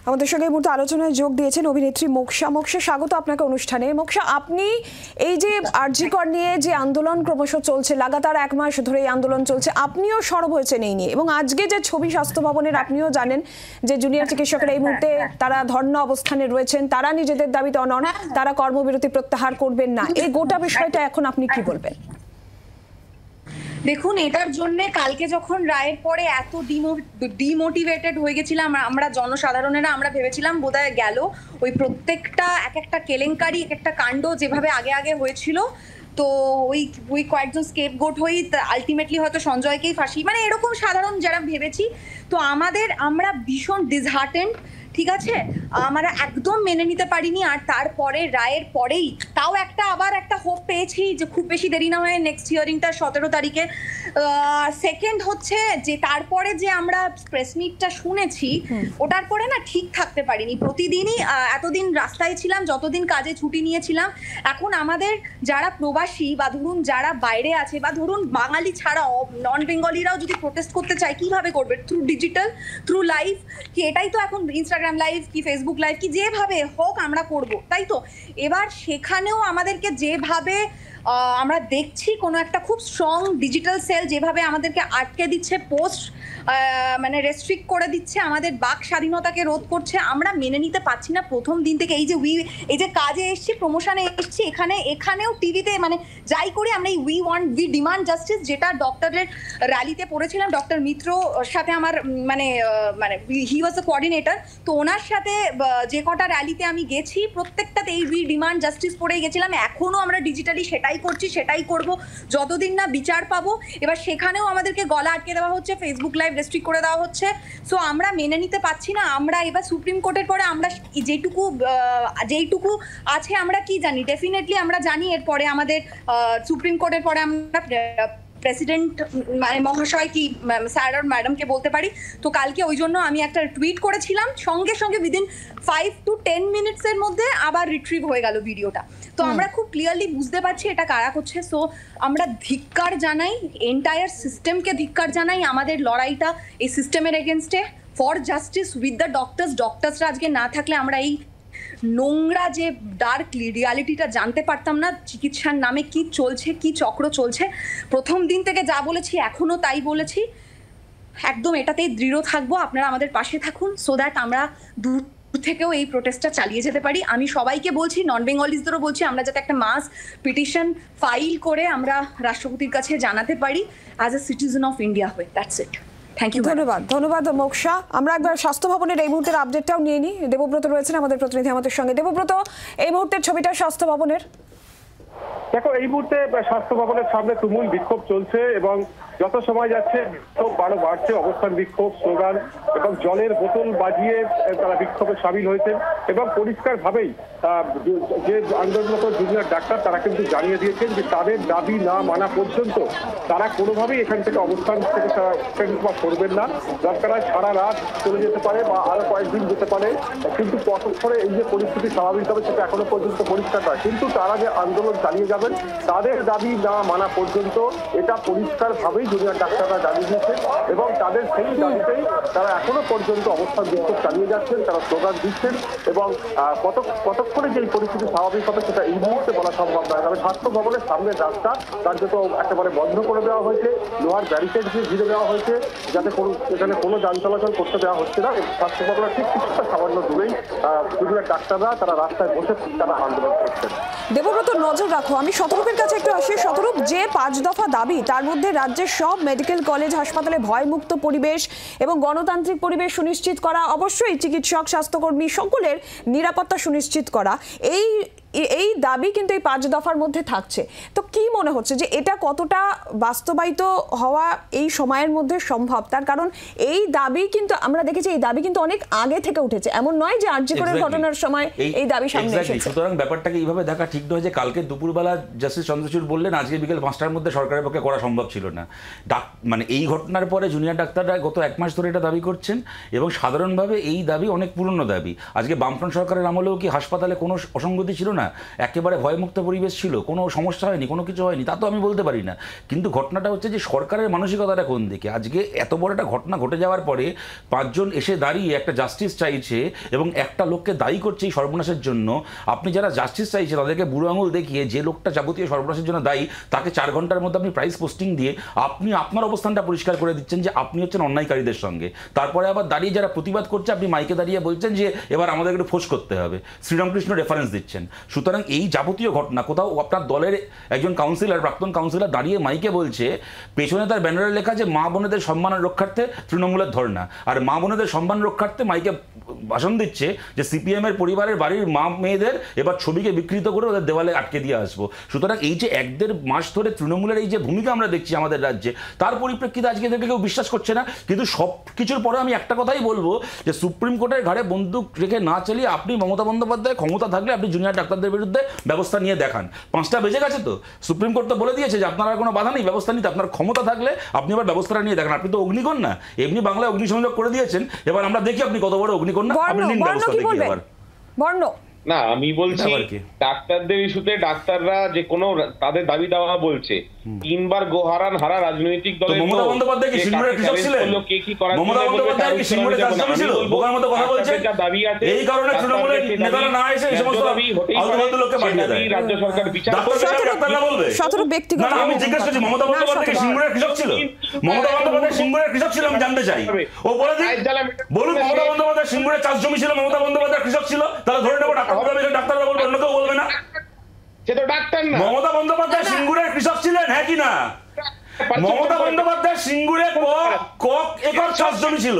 আমাদের সঙ্গে এই মুহূর্তে আলোচনায় যোগ দিয়েছেন অভিনেত্রী মোক্ষা। মোক্ষা, স্বাগত আপনাকে অনুষ্ঠানে। মোক্ষা, আপনি এই যে আরজি কর নিয়ে যে আন্দোলন ক্রমশ চলছে, লাগাতার 1 মাস ধরে এই আন্দোলন চলছে, আপনিও সরব হয়েছেন এই নিয়ে, এবং আজকে যে ছবি স্বাস্থ্য ভবনের, আপনিও জানেন যে জুনিয়র চিকিৎসকেরা এই মুহূর্তে তারা ধর্ণা অবস্থানে রয়েছেন, তারা নিজেদের দাবিতে অনড়, তারা কর্মবিরতি প্রত্যাহার করবেন না। এই গোটা বিষয়টা এখন আপনি কি বলবেন? দেখুন, এটার জন্য কালকে যখন রায়ের পরে এত ডিমোটিভেটেড হয়ে গেছিলাম আমরা জনসাধারণেরা, আমরা ভেবেছিলাম বোধহয় গেল ওই প্রত্যেকটা এক একটা কেলেঙ্কারি, এক একটা কাণ্ড যেভাবে আগে আগে হয়েছিল, তো ওই কয়েকজন স্কেপগোট হয়েই আলটিমেটলি হয়তো সঞ্জয়কেই ফাঁসি, মানে এরকম সাধারণ যারা ভেবেছি। তো আমরা ভীষণ ডিসহার্টেন্ড, ঠিক আছে, আমরা একদম মেনে নিতে পারিনি। আর তারপরে রায়ের পরেই তাও আবার একটা হোপ পেয়েছি যে খুব বেশি দেরি না হয়ে নেক্সট হিয়ারিংটা 17 তারিখে। সেকেন্ড হচ্ছে যে তারপরে যে আমরা প্রেস মিটটা শুনেছি, ওটার পরে না ঠিক থাকতে পারিনি। প্রতিদিনই এতদিন রাস্তায় ছিলাম, যতদিন কাজে ছুটি নিয়েছিলাম। এখন আমাদের যারা প্রবাসী বা ধরুন যারা বাইরে আছে, বা ধরুন বাঙালি ছাড়াও নন বেঙ্গলিরাও যদি প্রোটেস্ট করতে চায়, কিভাবে করবে? থ্রু ডিজিটাল, থ্রু লাইভ, কি এটাই তো এখন ইনস্টাগ্রাম লাইভ কি ফেসবুক লাইভ কি যেভাবে হোক আমরা করব, তাই তো? এবার সেখানেও আমাদেরকে যেভাবে আমরা দেখছি কোনো একটা খুব স্ট্রং ডিজিটাল সেল যেভাবে আমাদেরকে আটকে দিচ্ছে, পোস্ট মানে রেস্ট্রিক্ট করে দিচ্ছে, আমাদের বাক স্বাধীনতাকে রোধ করছে, আমরা মেনে নিতে পারছি না প্রথম দিন থেকে। এই যে কাজে এসছি, প্রমোশনে এসছি, এখানেও টিভিতে মানে যাই করি আমরা এই উই ডিমান্ড জাস্টিস, যেটা ডক্টরের র্যালিতে পড়েছিলাম, ডক্টর মিত্র সাথে আমার মানে হি ওয়াজ দ্য কোঅর্ডিনেটর, তো ওনার সাথে যে কটা র্যালিতে আমি গেছি প্রত্যেকটাতে এই উই ডিমান্ড জাস্টিস পড়েই গেছিলাম। এখনও আমরা ডিজিটালি সেটাই করছি, সেটাই করব যতদিন না বিচার পাবো। এবার সেখানেও আমাদেরকে গলা আটকে দেওয়া হচ্ছে, ফেসবুক লাইভ রেস্ট্রিক্ট করে দেওয়া হচ্ছে। সো আমরা মেনে নিতে পারছি না। আমরা এবার সুপ্রিম কোর্টের পরে আমরা যেইটুকু আছে আমরা কি জানি, ডেফিনেটলি আমরা জানি এরপরে আমাদের সুপ্রিম কোর্টের পরে আমরা প্রেসিডেন্ট মানে মহাশয় কি স্যার আর ম্যাডামকে বলতে পারি। তো কালকে ওই জন্য আমি একটা টুইট করেছিলাম, সঙ্গে সঙ্গে উইদিন 5 to 10 মিনিটসের মধ্যে আবার রিট্রিভ হয়ে গেল ভিডিওটা। তো আমরা খুব ক্লিয়ারলি বুঝতে পারছি এটা কারা করছে। সো আমরা ধিক্কার জানাই, এন্টায়ার সিস্টেমকে ধিক্কার জানাই। আমাদের লড়াইটা এই সিস্টেমের এগেনস্টে ফর জাস্টিস উইথ দ্য ডক্টরসরা আজকে না থাকলে আমরা এই নোংরা যে ডার্ক রিয়ালিটিটা জানতে পারতাম না, চিকিৎসার নামে কি চলছে, কি চক্র চলছে। প্রথম দিন থেকে যা বলেছি এখনো তাই বলেছি, একদম এটাতেই দৃঢ় থাকবো। আপনারা আমাদের পাশে থাকুন, সো দ্যাট আমরা দূর থেকেও এই প্রোটেস্টটা চালিয়ে যেতে পারি। আমি সবাইকে বলছি, নন বেঙ্গলিজদেরও বলছি, আমরা যাতে একটা মাস পিটিশন ফাইল করে আমরা রাষ্ট্রপতির কাছে জানাতে পারি as a citizen of India হয়ে। That's it. ধন্যবাদ মোক্ষা। আমরা একবার স্বাস্থ্য ভবনের এই মুহূর্তের আপডেটটাও নিয়ে নিই। দেবব্রত রয়েছেন আমাদের প্রতিনিধি আমাদের সঙ্গে। দেবব্রত, এই মুহূর্তের ছবিটা স্বাস্থ্য ভবনের। দেখো, এই মুহূর্তে স্বাস্থ্য ভবনের সামনে তুমুল বিক্ষোভ চলছে এবং যত সময় যাচ্ছে বিক্ষোভ বাড়ছে। অবস্থান বিক্ষোভ, স্লোগান এবং জলের বোতল বাজিয়ে তারা বিক্ষোভে সামিল হয়েছেন এবং পরিষ্কারভাবেই যে আন্দোলনরত জুনিয়র ডাক্তার তারা কিন্তু জানিয়ে দিয়েছেন যে তাদের দাবি না মানা পর্যন্ত তারা কোনোভাবেই এখান থেকে অবস্থান থেকে তারা করবেন না। দরকার হয় সারা রাত চলে যেতে পারে বা আরো কয়েকদিন যেতে পারে, কিন্তু কতক্ষণে এই যে পরিস্থিতি স্বাভাবিক হবে সেটা এখনো পর্যন্ত পরিষ্কার নয়। কিন্তু তারা যে আন্দোলন চালিয়ে যাবেন তাদের দাবি না মানা পর্যন্ত, এটা পরিষ্কারভাবেই জুনিয়র ডাক্তাররা দাবি দিয়েছেন এবং তাদের সেই দাবিতেই তারা এখনো পর্যন্ত অবস্থান বিক্ষোভ চালিয়ে যাচ্ছেন, তারা স্লোগান দিচ্ছেন এবং কতক্ষণে যে পরিস্থিতি স্বাভাবিক হবে সেটা এই মুহূর্তে বলা সম্ভব নয়। তবে স্বাস্থ্য ভবনের সামনের রাস্তা কার্যত একেবারে বন্ধ করে দেওয়া হয়েছে, লোহার ব্যারিকেড দিয়ে ঘিরে দেওয়া হয়েছে, যাতে এখানে কোনো যান চলাচল করতে দেওয়া হচ্ছে না। স্বাস্থ্য ভবনের ঠিক কিছুটা সামান্য দূরেই জুনিয়র ডাক্তাররা তারা রাস্তায় বসে তারা আন্দোলন করছেন। দেবব্রত, নজর রাখো। আমি শতরূপের কাছে একটু আসি। শতরূপ, যে 5 দফা দাবি, তার মধ্যে রাজ্যের সব মেডিকেল কলেজ হাসপাতালে ভয়মুক্ত পরিবেশ এবং গণতান্ত্রিক পরিবেশ সুনিশ্চিত করা, অবশ্যই চিকিৎসক স্বাস্থ্যকর্মী সকলের নিরাপত্তা সুনিশ্চিত করা, এই দাবি কিন্তু এই 5 দফার মধ্যে থাকছে। তো কি মনে হচ্ছে যে এটা কতটা বাস্তবায়িত হওয়া এই সময়ের মধ্যে সম্ভব? তার কারণ এই দাবি কিন্তু আমরা দেখেছি, এই দাবি কিন্তু অনেক আগে থেকে উঠেছে, এমন নয় যে আরজি করের ঘটনার সময় এই দাবি সামনে এসেছে। সুতরাং ব্যাপারটাকে এইভাবে দেখা ঠিক নয় যে কালকে দুপুরবেলা জাস্টিস চন্দ্রচূড় বললেন আজকে বিকেল 5টার মধ্যে সরকারের পক্ষে করা সম্ভব ছিল না। মানে এই ঘটনার পরে জুনিয়র ডাক্তাররা গত 1 মাস ধরে এটা দাবি করছেন এবং সাধারণভাবে এই দাবি অনেক পুরনো দাবি। আজকে বামফ্রন্ট সরকারের আমলেও কি হাসপাতালে কোনো অসঙ্গতি ছিল না, একেবারে ভয়মুক্ত পরিবেশ ছিল, কোনো সমস্যা হয়নি, কোনো কিছু হয়নি, তা তো আমি বলতে পারি না। কিন্তু ঘটনাটা হচ্ছে যে সরকারের মানসিকতাটা কোন দিকে। আজকে এত বড় একটা ঘটনা ঘটে যাওয়ার পরে 5 জন এসে দাঁড়িয়ে একটা জাস্টিস চাইছে এবং একটা লোককে দায়ী করছে এই সর্বনাশের জন্য। আপনি যারা জাস্টিস চাইছে তাদেরকে বুড়ো আঙুল দেখিয়ে যে লোকটা যাবতীয় সর্বনাশের জন্য দায়ী তাকে 4 ঘন্টার মধ্যে আপনি প্রাইস পোস্টিং দিয়ে আপনি আপনার অবস্থানটা পরিষ্কার করে দিচ্ছেন যে আপনি হচ্ছেন অন্যায়কারীদের সঙ্গে। তারপরে আবার দাঁড়িয়ে যারা প্রতিবাদ করছে আপনি মাইকে দাঁড়িয়ে বলছেন যে এবার আমাদের একটু ফোর্স করতে হবে, শ্রীরামকৃষ্ণ রেফারেন্স দিচ্ছেন। সুতরাং এই যাবতীয় ঘটনা কোথাও আপনার দলের একজন কাউন্সিলর, প্রাক্তন কাউন্সিলর দাঁড়িয়ে মাইকে বলছে, পেছনে তার ব্যানারে লেখা যে মা বোনেদের সম্মান রক্ষার্থে তৃণমূলের ধর্ণা, আর মা বোনেদের সম্মান রক্ষার্থে মাইকে ভাষণ দিচ্ছে যে সিপিএম এর পরিবারের বাড়ির মা মেয়েদের এবার ছবিকে বিকৃত করে ওদের দেওয়ালে আটকে দিয়ে আসবো। সুতরাং এই যে 1-1.5 মাস ধরে তৃণমূলের এই যে ভূমিকা আমরা দেখছি আমাদের রাজ্যে, তার পরিপ্রেক্ষিতে আজকে এদেরকে কেউ বিশ্বাস করছে না। কিন্তু সব কিছুর পরে আমি একটা কথাই বলবো যে সুপ্রিম কোর্টের ঘাড়ে বন্দুক রেখে না চালিয়ে আপনি মমতা বন্দ্যোপাধ্যায় ক্ষমতা থাকলে আপনি জুনিয়র ডাক্তারদের বিরুদ্ধে ব্যবস্থা নিয়ে দেখান। 5টা বেজে গেছে তো, সুপ্রিম কোর্ট তো বলে দিয়েছে যে আপনার কোনো বাধা নেই ব্যবস্থা নিতে, আপনার ক্ষমতা থাকলে আপনি আবার ব্যবস্থাটা নিয়ে দেখেন। আপনি তো অগ্নিকন্যা, এমনি বাংলায় অগ্নিসংযোগ করে দিয়েছেন, এবার আমরা দেখি আপনি কত বড় অগ্নিকন্যা। আপনি নিন ব্যবস্থা দেখি এবার। বর্ণ না, আমি বলছি ডাক্তারদের ইস্যুতে ডাক্তাররা যে কোনো তাদের দাবি দেওয়া বলছে, 3 বার গোহারান হারা রাজনৈতিক দলের মমতা বন্দ্যোপাধ্যায় কি সিঙ্গুরের কৃষক ছিলেন? মমতা বন্দ্যোপাধ্যায় কি সিঙ্গুরের চাষজমি ছিল? বোকার মতো কথা বলছে। এই কারণে তৃণমূলের নেতারা না এসে এই সমস্ত আলতু লোককে পাঠিয়ে দেয়। রাজ্য সরকার বিচার করবে, ডাক্তাররা বলবে। ব্যক্তিগত না, আমি জিজ্ঞেস করছি মমতা বন্দ্যোপাধ্যায় কি সিঙ্গুরের কৃষক ছিল? মমতা বন্দ্যোপাধ্যায় সিঙ্গুরের কৃষক ছিল, আমি জানতে চাই। ও বলে দিন, বলুন মমতা বন্দ্যোপাধ্যায় সিঙ্গুরের চাষজমি ছিল, মমতা বন্দ্যোপাধ্যায় কৃষক ছিল, তাহলে ধরে নেবো ডাক্তাররা বলবে, অন্য কেউ বলবে না। সে তো ডাক্তার না। মমতা বন্দ্যোপাধ্যায় সিঙ্গুরের কৃষক ছিলেন, হ্যাঁ কি না? মমতা বন্দ্যোপাধ্যায় সিঙ্গুরে কক একর চাষ জমি ছিল।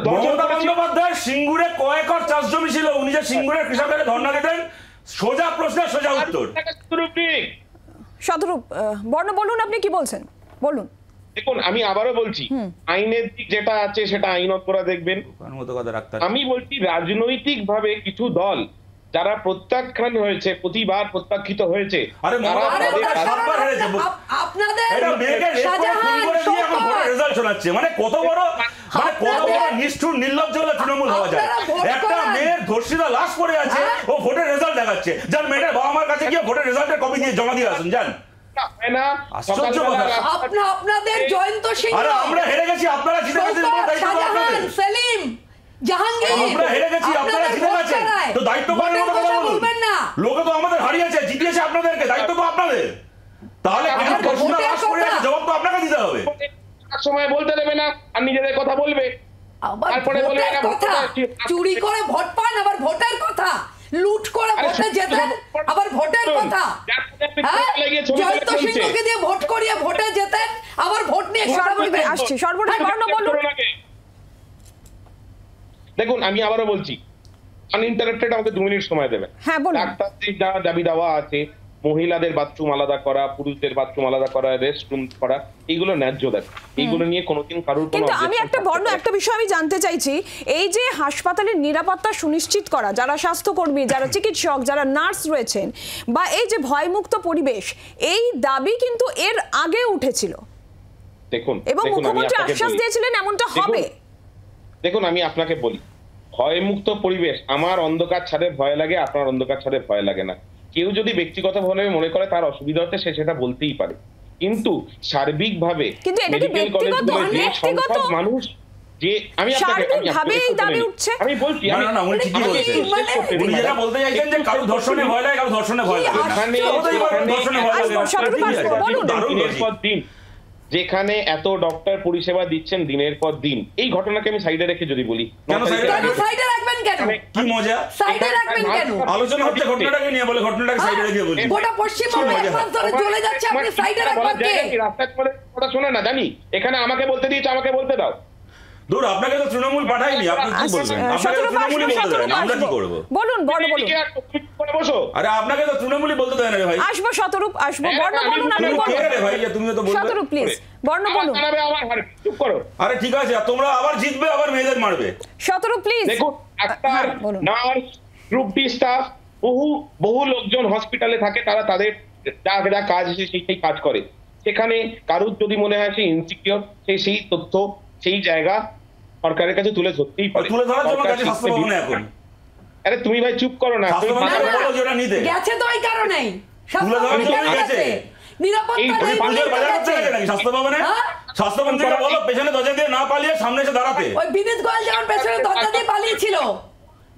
মমতা বন্দ্যোপাধ্যায় সিঙ্গুরে ক একর চাষ জমি ছিল। উনি যে সিঙ্গুরের কৃষকের ধর্ণা দিতেন, সোজা প্রশ্নের সোজা উত্তর। শতরূপ, বর্ণ বলুন আপনি কি বলছেন, বলুন। দেখুন, আমি আবারও বলছি, আইনের দিক যেটা আছে সেটা আইনত করা দেখবেন। আমি বলছি রাজনৈতিক ভাবে কিছু দল যারা প্রত্যাখ্যান হয়েছে, প্রতিবার প্রত্যাখ্যিত হয়েছে, মানে কত বড় নিষ্ঠুর নির্লজ্জ হলে তৃণমূল হওয়া যায়। একটা মেয়ের ধর্ষিতা লাশ পড়ে আছে, ও ভোটের রেজাল্ট দেখাচ্ছে। যান মেয়েটার বাবা মার কাছে গিয়ে ভোটের রেজাল্টের কপি দিয়ে জমা দিয়ে আসুন, যান। আপনাদের জয়ন্ত সিংহ, আমরা হেরে গেছি, আপনারা জিতে গেছেন, সেলিম, জাহাঙ্গীর, আমরা হেরে গেছি, আপনারা জিতে গেছেন, তো দায়িত্ব পালনের কথা বলবেন না। লোকে তো আমাদের হারিয়েছে, জিতিয়েছে আপনাদেরকে, দায়িত্ব তো আপনাদের। তাহলে জবাব তো আপনাকে দিতে হবে। সময় বলতে দেবে না আর নিজেদের কথা বলবে, তারপরে বলবে চুরি করে ভোট পান, আবার ভোটের কথা, লুট করে ভোটে জেতেন, আবার ভোটের কথা। জয়ন্ত সিংহকে দিয়ে ভোট করিয়ে ভোটে জেতেন, আবার ভোট নিয়ে আসছে। সর্বদাই বর্ণ বলুন। দেখুন, আমি আবারও বলছি, আনইন্টারাপ্টেড আমাকে 2 মিনিট সময় দেবেন। হ্যাঁ বলুন। ডাক্তারদের যা দাবি দেওয়া আছে, মহিলাদের বাথরুম আলাদা করা, পুরুষদের বাথরুম আলাদা করা, রেস্টরুম করা, এইগুলো ন্যায্য দাবি। এইগুলো নিয়ে কোনোদিন কারোর কিন্তু আমি একটা বিষয় আমি জানতে চাইছি, এই যে হাসপাতালের নিরাপত্তা সুনিশ্চিত করা, যারা স্বাস্থ্যকর্মী, যারা চিকিৎসক, যারা নার্স রয়েছেন, বা এই যে ভয়মুক্ত পরিবেশ, এই দাবি কিন্তু এর আগে উঠেছিল। দেখুন, এবং মুখ্যমন্ত্রী আশ্বাস দিয়েছিলেন এমনটা হবে। দেখুন, আমি আপনাকে বলি, ভয়মুক্ত পরিবেশ, আমার অন্ধকার ছাদে ভয় লাগে, আপনার অন্ধকার ছাদে ভয় লাগে না। কেউ যদি ব্যক্তিগতভাবে মনে করে তার অসুবিধা হচ্ছে, সে সেটা বলতেই পারে, কিন্তু সার্বিকভাবে মেডিকেল কলেজগুলো যে সংখ্যক মানুষ, যে আমি আমি বলছি, না উনি ঠিকই বলছেন, উনি যেটা বলতে চাইছেন যে কারো ধর্ষণে ভয় লাগে, কারো ধর্ষণে ভয় লাগে, দিনের পর দিন যেখানে এত ডক্টর পরিষেবা দিচ্ছেন দিনের পর দিন, এই ঘটনাকে আমি সাইডে রেখে যদি বলি, সাইডে রাখবেন কেন? কি মজা, সাইডে রাখবেন কেন? আলোচনা হচ্ছে ঘটনাটাকে নিয়ে, বলে ঘটনাটাকে সাইডে রেখে বলি। গোটা পশ্চিমবঙ্গ একমাস ধরে চলে যাচ্ছে, আপনি সাইডে রাখবেন কে? রাস্তায় কথা শোনে না জানি, এখানে আমাকে বলতে দিয়েছে, আমাকে বলতে দাও। দূর, আপনাকে তো তৃণমূল পাঠাইনি, আপনি কি বলবেন? আপনাকে তো তৃণমূলই বলতে দেন, আমরা কি করব? বলুন বড় বলুন। আরে আপনাকে তো তৃণমূলই বলতে দেন রে ভাই। আসবো শতরূপ, আসবো। বর্ণ বলুন। আমি বলবো রে ভাই, তুমি তো বলবে শতরূপ প্লিজ বর্ণ বলুন। চুপ করো। আরে ঠিক আছে, তোমরা আবার জিতবে, আবার মেয়েদের মারবে। শতরূপ প্লিজ। দেখুন, doctor, nurse, group D staff, বহু লোকজন হসপিটালে থাকে, তারা তাদের যা কাজ সেই কাজ করে। সেখানে কারুর যদি মনে হয় সে ইনসিকিউর, সেই তথ্য, সেই জায়গা সরকারের কাছে তুলে ধরতেই পারে। তুলে ধরার জন্য কাছে স্বাস্থ্য ভবনে এখন আরে তুমি ভাই চুপ করো না, তুমি গেছে তো এই কারণেই স্বাস্থ্যমন্ত্রীকে বলো পেছনে দরজা দিয়ে না পালিয়ে সামনে এসে দাঁড়াতে। ওই বিনীত গোয়েল যেমন পেছনে দরজা দিয়ে পালিয়েছিল,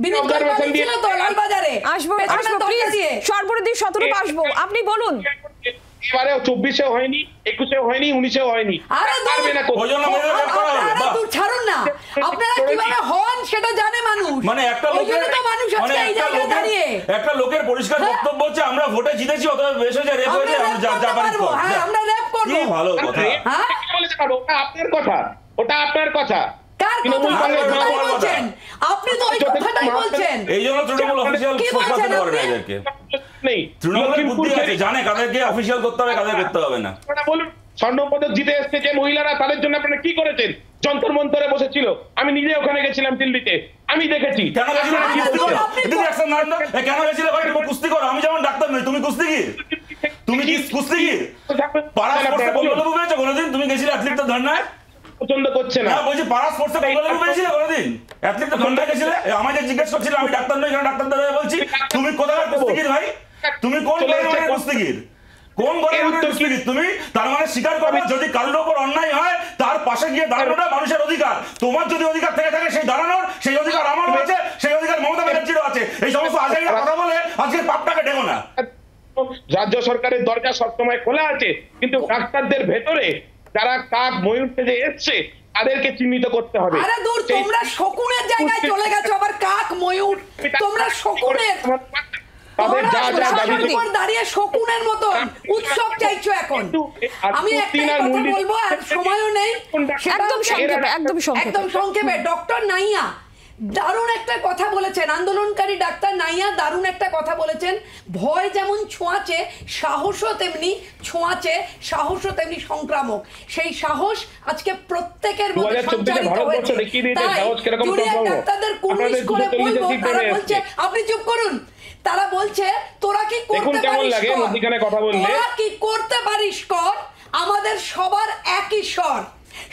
বিনীত গোয়েল পালিয়েছিল তো লালবাজারে। আসবো প্লিজ, সর্বরদী শতরূপ আসবো, আপনি বলুন। এবারে 24-এও হয়নি, 21-এও হয়নি, 19-এও হয়নি। আরে দূর ছাড়ুন না, আপনারা কিভাবে হন সেটা জানে মানুষ। মানে একটা লোকের পরিষ্কার বক্তব্য হচ্ছে আমরা ভোটে জিতেছি, অতএব বেশ হয়েছে, রেপ হয়েছে, আমরা রেপ করব। কি ভালো কথা, ওটা আপনার কথা, ওটা আপনার কথা। আপনি তো ওই কথাটাই বলছেন। এই জন্য তৃণমূল অফিসিয়াল প্রশাসন করে না এদেরকে। তৃণমূলের বুদ্ধি আছে, জানে কাদেরকে অফিসিয়াল করতে হবে, কাদের করতে হবে না। বলুন, স্বর্ণপদক জিতে এসছে যে মহিলারা, তাদের জন্য আপনারা কি করেছেন? যন্তর মন্তরে বসেছিল, আমি নিজে ওখানে গেছিলাম দিল্লিতে, আমি দেখেছি। কেন গেছিলে? কেন গেছিলে ভাই? তুমি কুস্তি করো, আমি যেমন ডাক্তার নই, তুমি কুস্তিগির। তুমি কি কুস্তিগির? পাড়া স্পোর্টসে গোলগোল পেয়েছো কোনোদিন? তুমি গেছিলে অ্যাথলিটদের ধর্নায়? পছন্দ করছে না বলছি, পাড়া স্পোর্টসে গোলগোল পেয়েছিলে কোনোদিন? অ্যাথলিটদের ধর্নায় গেছিলে? আমাকে জিজ্ঞেস করছিল, আমি ডাক্তার নই, কেন ডাক্তারদের বলছি? তুমি কোথায় কুস্তিগির ভাই? তুমি কোন গণমানের কুস্তিগির? কোন গণমানের কুস্তিগির তুমি? তার মানে স্বীকার করবে যদি কারোর উপর অন্যায় হয় তার পাশে গিয়ে দাঁড়ানোটা মানুষের অধিকার। তোমার যদি অধিকার থেকে থাকে সেই দাঁড়ানোর, সেই অধিকার আমারও আছে, সেই অধিকার মমতা ব্যানার্জিরও আছে। এই সমস্ত আজাইরা কথা বলে আজকে পাপটাকে ডেকো না। রাজ্য সরকারের দরজা সবসময় খোলা আছে, কিন্তু ডাক্তারদের ভেতরে যারা কাক ময়ূর থেকে এসছে তাদেরকে চিহ্নিত করতে হবে। আরে দূর, তোমরা শকুনের জায়গায় চলে গেছো, আবার কাক ময়ূর। তোমরা শকুনের দাঁড়িয়ে শকুনের মতো উৎসব চাইছো এখন। আমি একটা কথা বলবো, আর সময়ও নেই, একদম সংক্ষেপে। ডক্টর নাইয়া দারুণ একটা কথা বলেছেন, আন্দোলনকারী ডাক্তার নাইয়া দারুণ একটা কথা বলেছেন। ভয় যেমন ছোঁয়াচে, সাহসও তেমনি ছোঁয়াচে, সাহসও তেমনি সংক্রামক। সেই সাহস আজকে প্রত্যেকের মধ্যে সঞ্চারিত হয়েছে। তাই জুনিয়র ডাক্তারদের কুর্নিশ করে বলবো, তারা বলছে, আপনি চুপ করুন, তারা বলছে তোরা কি করতে পারিস কর, তোরা কি করতে পারিস কর, আমাদের সবার একই স্বর।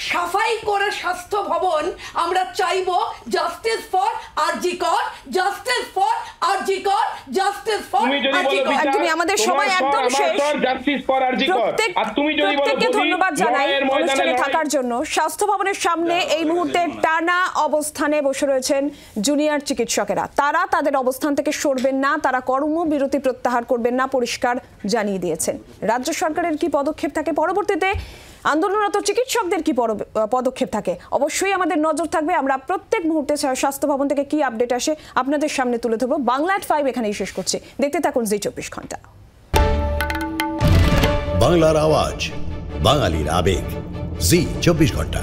সাফাই করে স্বাস্থ্য ভবন আমরা চাইবো জাস্টিস ফর আরজি কর, জাস্টিস ফর আরজি কর, জাস্টিস ফর আরজি কর। একদমই আমাদের সময় একদম শেষ। জাস্টিস ফর আরজি কর। আর তুমি যদি বলো প্রত্যেককে ধন্যবাদ জানাই অনুষ্ঠানে থাকার জন্য। স্বাস্থ্য ভবনের সামনে এই মুহূর্তে টানা অবস্থানে বসে রয়েছেন জুনিয়র চিকিৎসকেরা। তারা তাদের অবস্থান থেকে সরবেন না, তারা কর্মবিরতি প্রত্যাহার করবেন না, পরিষ্কার জানিয়ে দিয়েছেন। রাজ্য সরকারের কি পদক্ষেপ থাকে, পরবর্তীতে আন্দোলনরত চিকিৎসকদের কি পদক্ষেপ থাকে, অবশ্যই আমাদের নজর থাকবে। আমরা প্রত্যেক মুহূর্তে স্বাস্থ্য ভবন থেকে কি আপডেট আসে আপনাদের সামনে তুলে ধরবো। বাংলা@5 এখানেই শেষ করছি। দেখতে থাকুন জি 24 ঘন্টা। বাংলার আওয়াজ, বাঙালির আবেগ, জি 24 ঘন্টা।